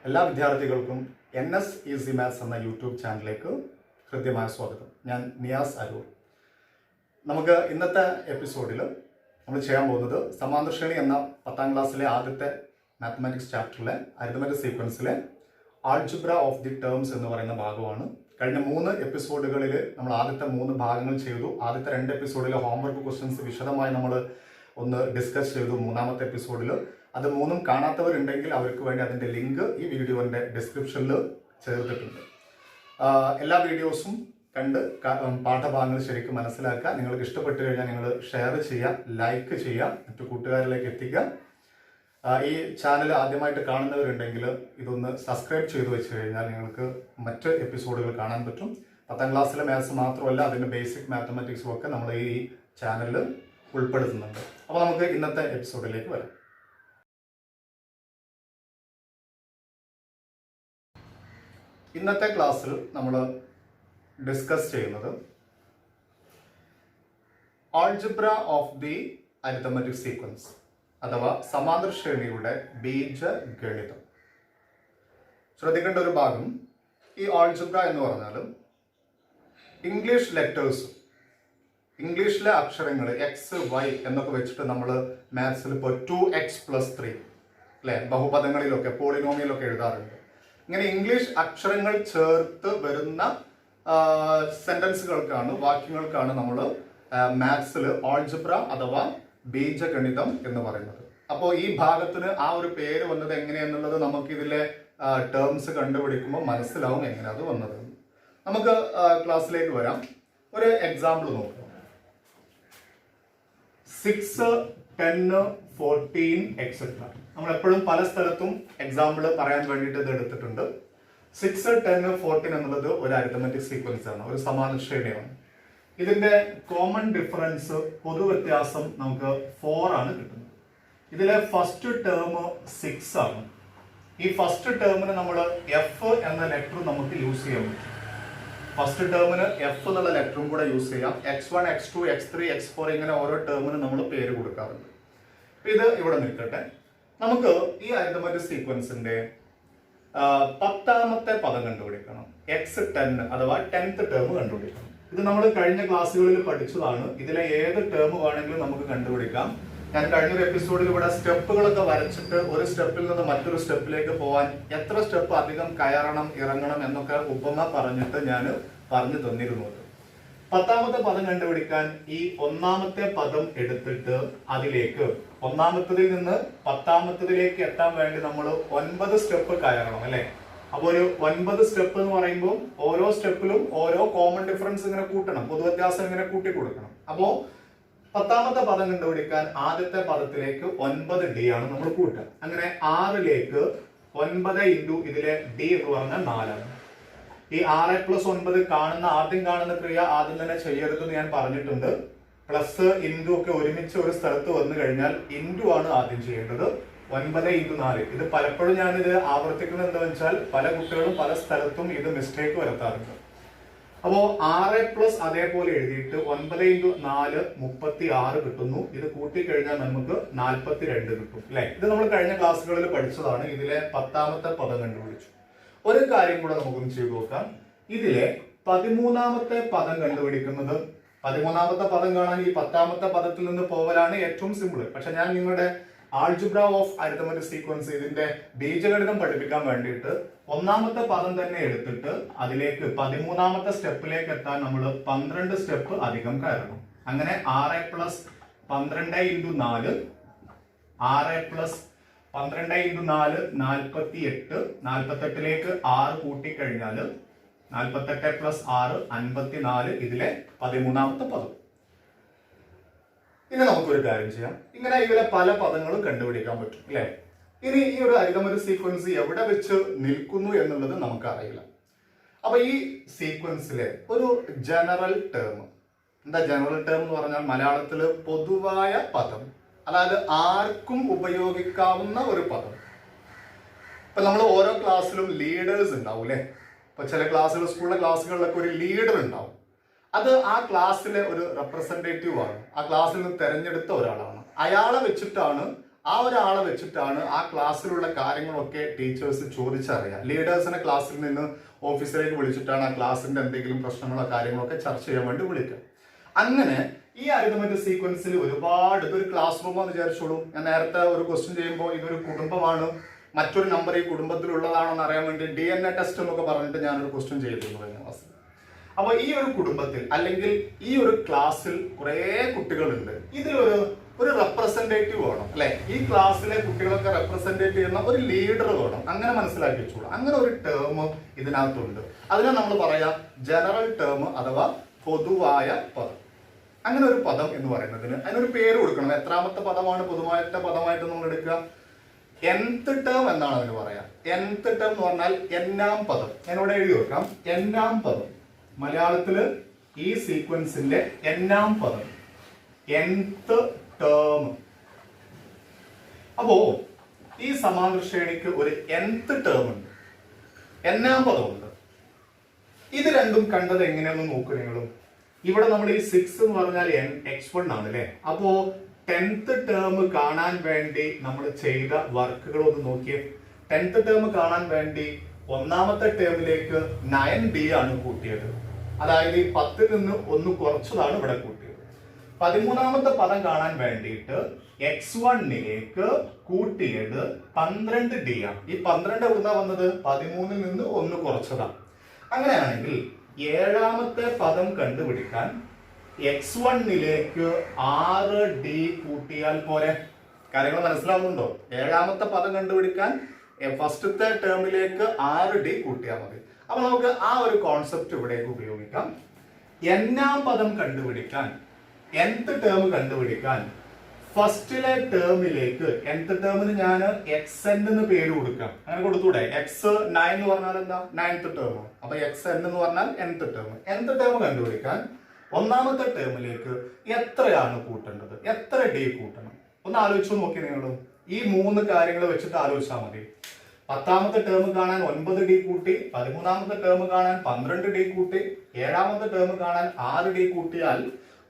എല്ലാ വിദ്യാർത്ഥികൾക്കും easy maths എന്ന യൂട്യൂബ് ചാനലിലേക്ക് ഹൃദ്യമായ സ്വാഗതം. ഞാൻ നിയാസ് അരൂർ. നമുക്ക് ഇന്നത്തെ എപ്പിസോഡിൽ നമ്മൾ ചെയ്യാൻ പോകുന്നത് സമാന്തര ശ്രേണി എന്ന 10ാം ക്ലാസ്സിലെ ആദ്യത്തെ മാത്തമാറ്റിക്സ് ചാപ്റ്ററിലെ അരിത്മെറ്റിക് സീക്വൻസിലെ ആൾജിബ്ര ഓഫ് ദി ടേംസ് എന്ന് പറയുന്ന ഭാഗമാണ്. കഴിഞ്ഞ 3 എപ്പിസോഡുകളിൽ നമ്മൾ ആദ്യത്തെ 3 ഭാഗങ്ങൾ ചെയ്തു. ആദ്യത്തെ 2 എപ്പിസോഡിലെ ഹോംവർക്ക് ക്വസ്റ്റ്യൻസ് വിശദമായി നമ്മൾ ഒന്ന് ഡിസ്കസ് ചെയ്തു. 3ാമത്തെ എപ്പിസോഡിൽ അത് 3ഉം കാണാത്തവരുണ്ടെങ്കിൽ അവർക്ക് വേണ്ടി അതിൻ്റെ ലിങ്ക് ഈ വീഡിയോൻ്റെ ഡിസ്ക്രിപ്ഷനിൽ ചേർത്തിട്ടുണ്ട്. എല്ലാ വീഡിയോസും കണ്ട് പാഠഭാഗങ്ങൾ ശരിക്കും മനസ്സിലാക്കുക. നിങ്ങൾക്ക് ഇഷ്ടപ്പെട്ടു കഴിഞ്ഞാൽ നിങ്ങൾ ഷെയർ ചെയ്യുക, ലൈക്ക് ചെയ്യുക, മറ്റു കൂട്ടുകാരിലേക്ക് എത്തിക്കുക. ഈ ചാനൽ ആദ്യമായിട്ട് കാണുന്നവരുണ്ടെങ്കിൽ ഇതൊന്ന് സബ്സ്ക്രൈബ് ചെയ്ത് വെച്ച് കഴിഞ്ഞാൽ നിങ്ങൾക്ക് മറ്റ് എപ്പിസോഡുകൾ കാണാൻ പറ്റും. 10ാം ക്ലാസ്സിലെ മാത്സ് മാത്രമല്ല, അതിൻ്റെ ബേസിക് മാത്തമാറ്റിക്സും ഒക്കെ നമ്മൾ ഈ ചാനലിൽ ഉൾപ്പെടുത്തുന്നുണ്ട്. അപ്പോൾ നമുക്ക് ഇന്നത്തെ എപ്പിസോഡിലേക്ക് വരാം. ഇന്നത്തെ ക്ലാസ്സിൽ നമ്മൾ ഡിസ്കസ് ചെയ്യുന്നത് algebra of the arithmetic sequence അഥവാ സമാന്തര ശ്രേണിയുടെ ബീജഗണിതം. ശ്രദ്ധിക്കേണ്ട ഒരു ഭാഗം, ഈ ആൾജിബ്ര എന്ന് പറഞ്ഞാൽ ഇംഗ്ലീഷ് ലെറ്റേഴ്സ്, ഇംഗ്ലീഷിലെ അക്ഷരങ്ങൾ എക്സ് വൈ എന്നൊക്കെ വെച്ചിട്ട് നമ്മൾ മാത്സിൽ ഇപ്പോൾ 2x+3 അല്ലെ, ബഹുപദങ്ങളിലൊക്കെ പോളിനോമിയലൊക്കെ എഴുതാറുണ്ട്. ഇങ്ങനെ ഇംഗ്ലീഷ് അക്ഷരങ്ങൾ ചേർത്ത് വരുന്ന സെന്റൻസുകൾക്കാണ്, വാക്യങ്ങൾക്കാണ് നമ്മൾ മാത്സിൽ ആൾജിബ്ര അഥവാ ബീജഗണിതം എന്ന് പറയുന്നത്. അപ്പോൾ ഈ ഭാഗത്തിന് ആ ഒരു പേര് വന്നത് എങ്ങനെയെന്നുള്ളത് നമുക്ക് ഇതിലെ ടേംസ് കണ്ടുപിടിക്കുമ്പോൾ മനസ്സിലാവും എങ്ങനെ അത് വന്നത്. നമുക്ക് ക്ലാസ്സിലേക്ക് വരാം. ഒരു എക്സാമ്പിൾ നോക്കാം. 6, 10, 14 എക്സെട്ര. നമ്മൾ എപ്പോഴും പല സ്ഥലത്തും എക്സാമ്പിൾ പറയാൻ വേണ്ടിയിട്ട് ഇത് എടുത്തിട്ടുണ്ട്. 6, 10, 14 എന്നുള്ളത് ഒരു അരിത്മെറ്റിക് സീക്വൻസ് ആണ്, ഒരു സമാന്തര ശ്രേണിയാണ്. ഇതിന്റെ കോമൺ ഡിഫറൻസ്, പൊതുവ്യത്യാസം നമുക്ക് 4 ആണ് കിട്ടുന്നത്. ഇതിലെ ഫസ്റ്റ് ടേം 6 ആണ്. ഈ ഫസ്റ്റ് ടേമിന് നമ്മൾ എഫ് എന്ന ലെറ്റർ നമുക്ക് യൂസ് ചെയ്യാൻ പറ്റും. ഫസ്റ്റ് ടേമിന് എഫ് എന്നുള്ള ലെറ്ററും കൂടെ യൂസ് ചെയ്യാം. x1, x2, x3, x4 ഇങ്ങനെ ഓരോ ടേമിന് നമ്മൾ പേര് കൊടുക്കാറുണ്ട്. ഇത് ഇവിടെ നിൽക്കട്ടെ. നമുക്ക് ഈ അരിത്മെറ്റിക് സീക്വൻസിന്റെ 10ാമത്തെ പദം കണ്ടുപിടിക്കണം. x10 അഥവാ 10th ടേം കണ്ടുപിടിക്കണം. ഇത് നമ്മൾ കഴിഞ്ഞ ക്ലാസ്സുകളിൽ പഠിച്ചതാണ്. ഇതിലെ ഏത് ടേം വേണമെങ്കിലും നമുക്ക് കണ്ടുപിടിക്കാം. ഞാൻ കഴിഞ്ഞൊരു എപ്പിസോഡിൽ ഇവിടെ സ്റ്റെപ്പുകളൊക്കെ വരച്ചിട്ട് ഒരു സ്റ്റെപ്പിൽ നിന്ന് മറ്റൊരു സ്റ്റെപ്പിലേക്ക് പോകാൻ എത്ര സ്റ്റെപ്പ് അധികം കയറണം ഇറങ്ങണം എന്നൊക്കെ ഉപമ പറഞ്ഞിട്ട് ഞാൻ പറഞ്ഞു തന്നിരുന്നു. 10ാമത്തെ പദം കണ്ടുപിടിക്കാൻ ഈ 1ാമത്തെ പദം എടുത്തിട്ട് അതിലേക്ക് 1ാമത്തതിൽ നിന്ന് 10ാമത്തതിലേക്ക് എത്താൻ വേണ്ടി നമ്മൾ 9 സ്റ്റെപ്പ് കയറണം അല്ലെ. അപ്പൊ ഒരു 9 സ്റ്റെപ്പ് എന്ന് പറയുമ്പോൾ ഓരോ സ്റ്റെപ്പിലും ഓരോ കോമൺ ഡിഫറൻസ് ഇങ്ങനെ കൂട്ടണം, പൊതുവ്യത്യാസം ഇങ്ങനെ കൂട്ടി കൊടുക്കണം. അപ്പോ 10ാമത്തെ പദം കണ്ടുപിടിക്കാൻ ആദ്യത്തെ പദത്തിലേക്ക് 9d ആണ് നമ്മൾ കൂട്ടുക. അങ്ങനെ 6ലേക്ക് 9 ഇൻറ്റു ഇതിലെ d എന്ന് പറഞ്ഞാൽ 4 ആണ്. ഈ 6+9 ആദ്യം കാണുന്ന ക്രിയ ആദ്യം തന്നെ ചെയ്യരുതെന്ന് ഞാൻ പറഞ്ഞിട്ടുണ്ട്. പ്ലസ് ഇൻറ്റു ഒക്കെ ഒരുമിച്ച് ഒരു സ്ഥലത്ത് വന്നു കഴിഞ്ഞാൽ ഇൻറ്റു ആണ് ആദ്യം ചെയ്യേണ്ടത്. 9 ഇൻറ്റു 4. ഇത് പലപ്പോഴും ഞാനിത് ആവർത്തിക്കുന്നത് എന്താണെന്ന് വെച്ചാൽ പല കുട്ടികളും പല സ്ഥലത്തും ഇത് മിസ്റ്റേക്ക് വരുത്താറുണ്ട്. അപ്പോ 6+ അതേപോലെ എഴുതിയിട്ട് 9 ഇൻറ്റു 4 36 കിട്ടുന്നു. ഇത് കൂട്ടിക്കഴിഞ്ഞാൽ നമുക്ക് 42 കിട്ടും അല്ലെ. ഇത് നമ്മൾ കഴിഞ്ഞ ക്ലാസ്സുകളിൽ പഠിച്ചതാണ്. ഇതിലെ 10ാമത്തെ പദം കണ്ടുപിടിച്ചു. ഒരു കാര്യം കൂടെ നമുക്കൊന്ന് ചെയ്തു നോക്കാം. ഇതിലെ 13ാമത്തെ പദം കണ്ടുപിടിക്കുന്നത്, 13ാമത്തെ പദം കാണാൻ ഈ 10ാമത്തെ പദത്തിൽ നിന്ന് പോവലാണ് ഏറ്റവും സിമ്പിൾ. പക്ഷെ ഞാൻ നിങ്ങളുടെ ആൾജിബ്ര ഓഫ് അരിത്മെറ്റിക് സീക്വൻസ് ഇതിന്റെ ബീജഗണിതം പഠിപ്പിക്കാൻ വേണ്ടിയിട്ട് 1ാമത്തെ പദം തന്നെ എടുത്തിട്ട് അതിലേക്ക് 13ാമത്തെ സ്റ്റെപ്പിലേക്ക് എത്താൻ നമ്മൾ 12 സ്റ്റെപ്പ് അധികം കയറണം. അങ്ങനെ 6+12 ഇൻറ്റു 4, 6+12 ഇൻറ്റു 4 48. 48ലേക്ക് 6 കൂട്ടിക്കഴിഞ്ഞാൽ 48 + 6 54. ഇതിലെ 13ാമത്തെ പദം. ഇനി നമുക്കൊരു കാര്യം ചെയ്യാം. ഇങ്ങനെ ഇതിലെ പല പദങ്ങളും കണ്ടുപിടിക്കാൻ പറ്റും അല്ലെ. ഇനി ഈ ഒരു അരിത്മെറ്റിക് സീക്വൻസ് എവിടെ വെച്ച് നിൽക്കുന്നു എന്നുള്ളത് നമുക്കറിയില്ല. അപ്പൊ ഈ സീക്വൻസിലെ ഒരു ജനറൽ ടേം, എന്താ ജനറൽ ടേം എന്ന് പറഞ്ഞാൽ മലയാളത്തിൽ പൊതുവായ പദം, അതായത് ആർക്കും ഉപയോഗിക്കാവുന്ന ഒരു പദം. ഇപ്പൊ നമ്മൾ ഓരോ ക്ലാസ്സിലും ലീഡേഴ്സ് ഉണ്ടാവും അല്ലെ. ഇപ്പൊ ചില ക്ലാസ്സുകൾ, സ്കൂളിലെ ക്ലാസ്സുകളിലൊക്കെ ഒരു ലീഡർ ഉണ്ടാവും. അത് ആ ക്ലാസ്സിലെ ഒരു റെപ്രസെന്റേറ്റീവ് ആണ്, ആ ക്ലാസ്സിൽ നിന്ന് തെരഞ്ഞെടുത്ത ഒരാളാണ്. അയാളെ വെച്ചിട്ടാണ് ആ ഒരാളെ വെച്ചിട്ടാണ് ആ ക്ലാസ്സിലുള്ള കാര്യങ്ങളൊക്കെ ടീച്ചേഴ്സ് ചോദിച്ചറിയാം. ലീഡേഴ്സിനെ ക്ലാസ്സിൽ നിന്ന് ഓഫീസിലേക്ക് വിളിച്ചിട്ടാണ് ആ ക്ലാസ്സിന്റെ എന്തെങ്കിലും പ്രശ്നങ്ങളോ കാര്യങ്ങളൊക്കെ ചർച്ച ചെയ്യാൻ വേണ്ടി വിളിക്കുക. അങ്ങനെ ഈ അരിതമെറ്റിക് സീക്വൻസിൽ ഒരുപാട്, ഇതൊരു ക്ലാസ് റൂം എന്ന് വിചാരിച്ചോളൂ. ഞാൻ നേരത്തെ ഒരു ക്വസ്റ്റ്യൻ ചെയ്യുമ്പോൾ ഇതൊരു കുടുംബമാണ്, മറ്റൊരു നമ്പർ ഈ കുടുംബത്തിലുള്ളതാണെന്ന് അറിയാൻ വേണ്ടി DNA ടെസ്റ്റ് എന്നൊക്കെ പറഞ്ഞിട്ട് ഞാനൊരു ക്വസ്റ്റ്യൻ ചെയ്തിരുന്നു കഴിഞ്ഞ ക്ലാസ്സിൽ. അപ്പൊ ഈ ഒരു കുടുംബത്തിൽ അല്ലെങ്കിൽ ഈ ഒരു ക്ലാസ്സിൽ കുറെ കുട്ടികളുണ്ട്. ഇതിലൊരു റെപ്രസെന്റേറ്റീവ് വേണം അല്ലെ? ഈ ക്ലാസ്സിലെ കുട്ടികളൊക്കെ റെപ്രസെന്റേറ്റ് ചെയ്യുന്ന ഒരു ലീഡർ വേണം. അങ്ങനെ മനസ്സിലാക്കി വെച്ചോളൂ. അങ്ങനെ ഒരു ടേം ഇതിനകത്തുണ്ട്. അതിനെ നമ്മൾ പറയാം ജനറൽ ടേം അഥവാ പൊതുവായ പദം. അങ്ങനെ ഒരു പദം എന്ന് പറയുന്നതിന് അതിനൊരു പേര് കൊടുക്കണം. എത്രാമത്തെ പദമാണ് പൊതുവായ പദമായിട്ട് നമ്മൾ എടുക്കുക? nth ടേം എന്നാണ് അതിന് പറയാം. nth ടേം എന്ന് പറഞ്ഞാൽ എന്നാം പദം. ഞാനിവിടെ എഴുതി വെക്കാം. എന്നാം പദം മലയാളത്തില് ഈ സീക്വൻസിന്റെ എന്നാം പദം, nth ടേം. അപ്പോ ഈ സമാന്തര ശ്രേണിക്ക് ഒരു nth ടേം ഉണ്ട്, എന്നാം പദമുണ്ട്. ഇത് രണ്ടും കണ്ടത് എങ്ങനെയാണെന്ന് നോക്കൂ നിങ്ങളും. ഇവിടെ നമ്മൾ ഈ 6 എന്ന് പറഞ്ഞാൽ x1 ആണ് അല്ലെ? അപ്പോ 10th ടേം കാണാൻ വേണ്ടി നമ്മൾ ചെയ്ത വർക്കുകൾ ഒന്ന് നോക്കിയേ. 10th ടേം കാണാൻ വേണ്ടി ഒന്നാമത്തെ ടേമിലേക്ക് 9D ആണ് കൂട്ടിയത്. അതായത് ഈ 10ൽ നിന്ന് ഒന്ന് കുറച്ചതാണ് ഇവിടെ കൂട്ടിയത്. 13ാമത്തെ പദം കാണാൻ വേണ്ടിയിട്ട് x1ലേക്ക് കൂട്ടിയത് 12D ആണ്. ഈ 12 എവിടുന്നാ വന്നത്? 13ൽ നിന്ന് ഒന്ന് കുറച്ചതാണ്. അങ്ങനെയാണെങ്കിൽ 7ാമത്തെ പദം കണ്ടുപിടിക്കാൻ x1ലേക്ക് 6D കൂട്ടിയാൽ പോരെ? കാര്യങ്ങൾ മനസ്സിലാവുന്നുണ്ടോ? 7ാമത്തെ പദം കണ്ടുപിടിക്കാൻ ഫസ്റ്റത്തെ ടേമിലേക്ക് 6D കൂട്ടിയാൽ മതി. അപ്പൊ നമുക്ക് ആ ഒരു കോൺസെപ്റ്റ് ഇവിടേക്ക് ഉപയോഗിക്കാം. എന്നാം പദം കണ്ടുപിടിക്കാൻ, nth ടേം കണ്ടുപിടിക്കാൻ ഫസ്റ്റിലെ ടേമിലേക്ക്, nth ടേമിന് ഞാൻ xn എന്ന് പേര് കൊടുക്കാം. അങ്ങനെ കൊടുത്തൂടെ? x9 എന്ന് പറഞ്ഞാൽ എന്താ? 9th term. അപ്പൊ xn എന്ന് പറഞ്ഞാൽ nth ടേം. nth ടേം കണ്ടുപിടിക്കാൻ ഒന്നാമത്തെ ടേമിലേക്ക് എത്രയാണ് കൂട്ടേണ്ടത്? എത്ര D കൂട്ടണം? ഒന്ന് ആലോചിച്ചു നോക്കി നിങ്ങൾ. ഈ 3 കാര്യങ്ങൾ വെച്ചിട്ട് ആലോചിച്ചാൽ മതി. 10ാമത്തെ ടേം കാണാൻ 9D കൂട്ടി, 13ാമത്തെ ടേം കാണാൻ 12D കൂട്ടി, 7ാമത്തെ ടേം കാണാൻ 6D കൂട്ടിയാൽ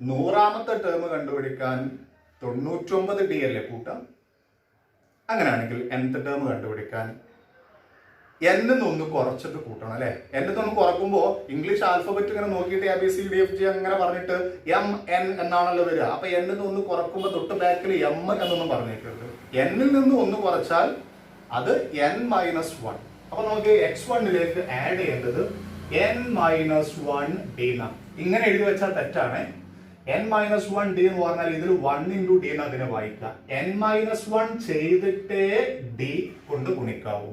100ാമത്തെ ടേം കണ്ടുപിടിക്കാൻ 99D അല്ലേ കൂട്ടാം? അങ്ങനെയാണെങ്കിൽ nth ടേം കണ്ടുപിടിക്കാൻ n ഒന്ന് കുറച്ചിട്ട് കൂട്ടണം അല്ലെ? n ഒന്ന് കുറക്കുമ്പോ ഇംഗ്ലീഷ് ആൽഫബറ്റ് ഇങ്ങനെ നോക്കിയിട്ട് ABCDFG അങ്ങനെ പറഞ്ഞിട്ട് MN എന്നാണല്ലോ വരിക. അപ്പൊ n ഒന്ന് കുറക്കുമ്പോ തൊട്ട് ബാക്കിൽ M എന്നൊന്നും പറഞ്ഞേക്കരുത്. n നിന്ന് ഒന്ന് കുറച്ചാൽ അത് n-1. അപ്പൊ നമുക്ക് x1ലേക്ക് ആഡ് ചെയ്യേണ്ടത് n-1D എന്നാണ്. ഇങ്ങനെ എഴുതി വെച്ചാൽ തെറ്റാണ്. n-1D എന്ന് പറഞ്ഞാൽ ഇതിൽ 1 into D എന്ന് അതിനെ വായിക്കാം. n-1 ചെയ്തിട്ടേ D കൊണ്ട് ഗുണിക്കാവൂ.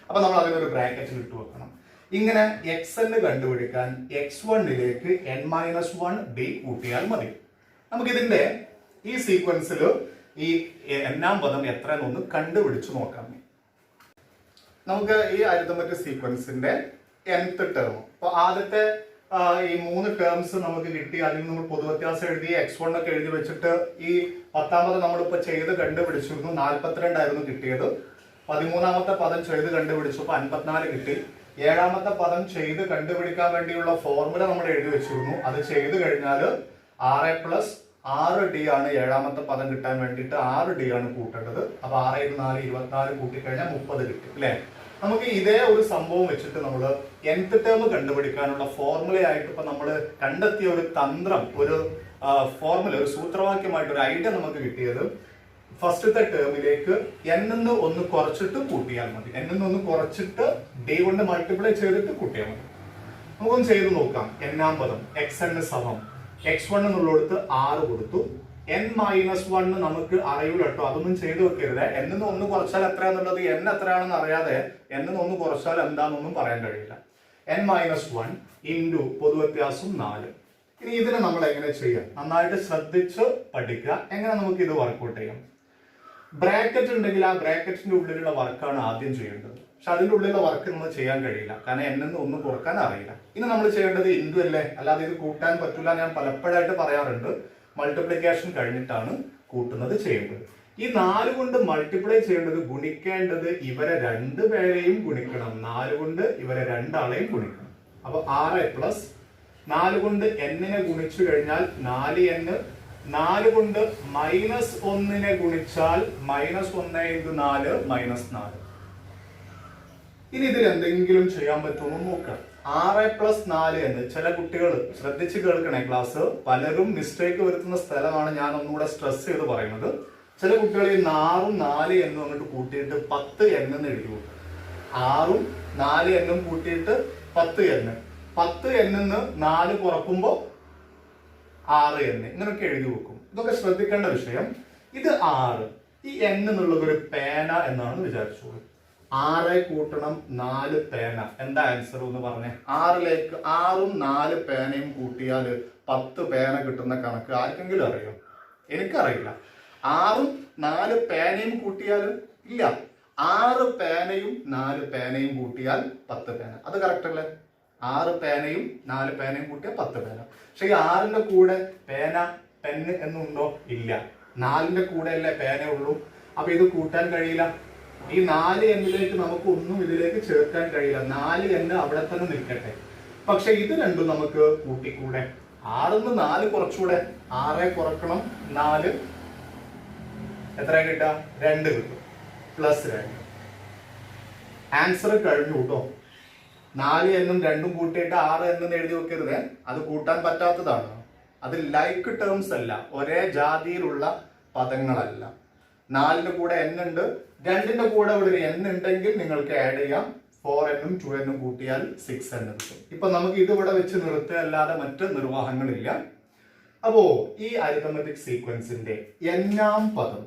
അപ്പൊ നമ്മൾ അതിനൊരു ബ്രാക്കറ്റിൽ ഇട്ട് വെക്കണം. ഇങ്ങനെ xn കണ്ടുപിടിക്കാൻ x1ലേക്ക് n-1D കൂട്ടിയാൽ മതി. നമുക്ക് ഇതിന്റെ ഈ സീക്വൻസിൽ ഈ എന്നാം പദം എത്രയെന്നൊന്ന് കണ്ടുപിടിച്ചു നോക്കാം. നമുക്ക് ഈ അരിതമെറ്റിക് സീക്വൻസിന്റെ nth ടേം, അപ്പൊ ആദ്യത്തെ ഈ 3 ടേംസ് നമുക്ക് കിട്ടി. അതിൽ നമ്മൾ പൊതുവ്യത്യാസം എഴുതി x1 ഒക്കെ എഴുതി വെച്ചിട്ട് ഈ 10ാമത് നമ്മളിപ്പോ ചെയ്ത് കണ്ടുപിടിച്ചിരുന്നു. 42 ആയിരുന്നു കിട്ടിയത്. 13ാമത്തെ പദം ചെയ്ത് കണ്ടുപിടിച്ചപ്പോൾ 54 കിട്ടി. 7ാമത്തെ പദം ചെയ്ത് കണ്ടുപിടിക്കാൻ വേണ്ടിയുള്ള ഫോർമുല നമ്മൾ എഴുതി വെച്ചിരുന്നു. അത് ചെയ്ത് കഴിഞ്ഞാൽ 6+6D ആണ് 7ാമത്തെ പദം കിട്ടാൻ വേണ്ടിയിട്ട് 6D ആണ് കൂട്ടേണ്ടത്. അപ്പൊ 6 × 4 24 കൂട്ടിക്കഴിഞ്ഞാൽ 30 കിട്ടും അല്ലെ? നമുക്ക് ഇതേ ഒരു സംഭവം വെച്ചിട്ട് നമ്മൾ nth ടേം കണ്ടുപിടിക്കാനുള്ള ഫോർമുലയായിട്ട് ഇപ്പൊ നമ്മൾ കണ്ടെത്തിയ ഒരു തന്ത്രം, ഒരു ഫോർമുല, ഒരു സൂത്രവാക്യമായിട്ട് ഒരു ഐഡിയ നമുക്ക് കിട്ടിയത് ഫസ്റ്റത്തെ ടേമിലേക്ക് n ഒന്ന് കുറച്ചിട്ട് കൂട്ടിയാൽ മതി. n ഒന്ന് കുറച്ചിട്ട് D കൊണ്ട് മൾട്ടിപ്ലൈ ചെയ്തിട്ട് കൂട്ടിയാൽ മതി. നമുക്കൊന്ന് ചെയ്ത് നോക്കാം. എന്നാം പദം xn സമം x1 എന്നുള്ളടുത്ത് 6 കൊടുത്തു. n-1 നമുക്ക് അറിയൂല കേട്ടോ, അതൊന്നും ചെയ്തു വെക്കരുത്. n ഒന്ന് കുറച്ചാൽ എത്രയാന്നുള്ളത് n എത്രയാണെന്ന് അറിയാതെ n ഒന്ന് കുറച്ചാൽ എന്താണെന്നൊന്നും പറയാൻ കഴിയില്ല. n-1 into പൊതുവ്യത്യാസം 4. ഇനി ഇതിനെ നമ്മൾ എങ്ങനെ ചെയ്യാം? നന്നായിട്ട് ശ്രദ്ധിച്ച് പഠിക്കുക. എങ്ങനെ നമുക്ക് ഇത് വർക്ക്ഔട്ട് ചെയ്യാം? ബ്രാക്കറ്റ് ഉണ്ടെങ്കിൽ ആ ബ്രാക്കറ്റിന്റെ ഉള്ളിലുള്ള വർക്കാണ് ആദ്യം ചെയ്യേണ്ടത്. പക്ഷെ അതിന്റെ ഉള്ളിലുള്ള വർക്ക് നമ്മൾ ചെയ്യാൻ കഴിയില്ല, കാരണം n ഒന്ന് കുറക്കാൻ അറിയില്ല. ഇനി നമ്മൾ ചെയ്യേണ്ടത് ഇൻറ്റു അല്ലേ, അല്ലാതെ ഇത് കൂട്ടാൻ പറ്റില്ല. ഞാൻ പലപ്പോഴായിട്ട് പറയാറുണ്ട്, മൾട്ടിപ്ലിക്കേഷൻ കഴിഞ്ഞിട്ടാണ് കൂട്ടുന്നത് ചെയ്യേണ്ടത്. ഈ 4 കൊണ്ട് മൾട്ടിപ്ലൈ ചെയ്യേണ്ടത്, ഗുണിക്കേണ്ടത് ഇവരെ 2 പേരെയും ഗുണിക്കണം. 4 കൊണ്ട് ഇവരെ 2 ആളെയും ഗുണിക്കണം. അപ്പൊ 6 പ്ലസ് 4 കൊണ്ട് n നെ ഗുണിച്ചു കഴിഞ്ഞാൽ 4n 4 കൊണ്ട് -1 ഗുണിച്ചാൽ -1 × 4 -4. ഇനി ഇതിൽ എന്തെങ്കിലും ചെയ്യാൻ പറ്റുമോ നോക്കാം. 6+4 എന്ന് ചില കുട്ടികൾ ശ്രദ്ധിച്ച് കേൾക്കണേ, ക്ലാസ് പലരും മിസ്റ്റേക്ക് വരുത്തുന്ന സ്ഥലമാണ് ഞാൻ ഒന്നുകൂടെ സ്ട്രെസ് ചെയ്ത് പറയുന്നത്. ചില കുട്ടികൾ ഈ 6ഉം 4 എന്നും അങ്ങോട്ട് കൂട്ടിയിട്ട് 10 എന്ന് എഴുതി കൊടുക്കും. 6ഉം 4 എന്നും കൂട്ടിയിട്ട് 10 എന്ന് 4 കുറക്കുമ്പോൾ 6 എന്ന് ഇങ്ങനെയൊക്കെ എഴുതി വെക്കും. ഇതൊക്കെ ശ്രദ്ധിക്കേണ്ട വിഷയം. ഇത് 6, ഈ n എന്നുള്ളത് ഒരു പേന എന്നാണ് വിചാരിച്ചോളൂ. 6 കൂട്ടണം 4 പേന, എന്താ ആൻസർ എന്ന് പറഞ്ഞേ. 6ലേക്ക് 6ഉം 4 പേനയും കൂട്ടിയാൽ 10 പേന കിട്ടുന്ന കണക്ക് ആർക്കെങ്കിലും അറിയോ? എനിക്കറിയില്ല. 6ഉം 4 പേനയും കൂട്ടിയാൽ ഇല്ല, 6 പേനയും 4 പേനയും കൂട്ടിയാൽ 10 പേന. അത് കറക്റ്റ് അല്ലേ? 6 പേനയും 4 പേനയും കൂട്ടിയാൽ 10 പേന. പക്ഷെ ഈ 6ന്റെ കൂടെ പെന്ന് എന്നുണ്ടോ? ഇല്ല. 4ന്റെ കൂടെ അല്ലേ പേന ഉള്ളൂ. അപ്പൊ ഇത് കൂട്ടാൻ കഴിയില്ല. ഈ 4 എന്നിലേക്ക് നമുക്ക് ഒന്നും ഇതിലേക്ക് ചേർക്കാൻ കഴിയില്ല. 4 എന്ന് അവിടെ തന്നെ നിൽക്കട്ടെ. പക്ഷെ ഇത് രണ്ടും നമുക്ക് കൂട്ടിക്കൂടെ? 6ന്ന് 4 കുറച്ചുകൂടെ. 6 കുറക്കണം 4 എത്ര കിട്ടുക? 2 കിട്ടും. +2. ആൻസർ കഴിഞ്ഞു കേട്ടോ. 4 എന്നും 2ഉം കൂട്ടിയിട്ട് 6 എന്നും എഴുതി വെക്കരുത്. അത് കൂട്ടാൻ പറ്റാത്തതാണ്. അത് ലൈക്ക് ടേംസ് അല്ല, ഒരേ ജാതിയിലുള്ള പദങ്ങളല്ല. 4ന്റെ കൂടെ n ഉണ്ട്, 2ന്റെ കൂടെ ഒരു n ഉണ്ടെങ്കിൽ നിങ്ങൾക്ക് ആഡ് ചെയ്യാം. 4n ഉം 2n ഉം കൂട്ടിയാൽ 6n കിട്ടും. ഇപ്പൊ നമുക്ക് ഇത് ഇവിടെ വെച്ച് നിർത്തുക അല്ലാതെ മറ്റ് നിർവാഹങ്ങളില്ല. അപ്പോ ഈ അരിത്തമെറ്റിക് സീക്വൻസിന്റെ n-ാം പദം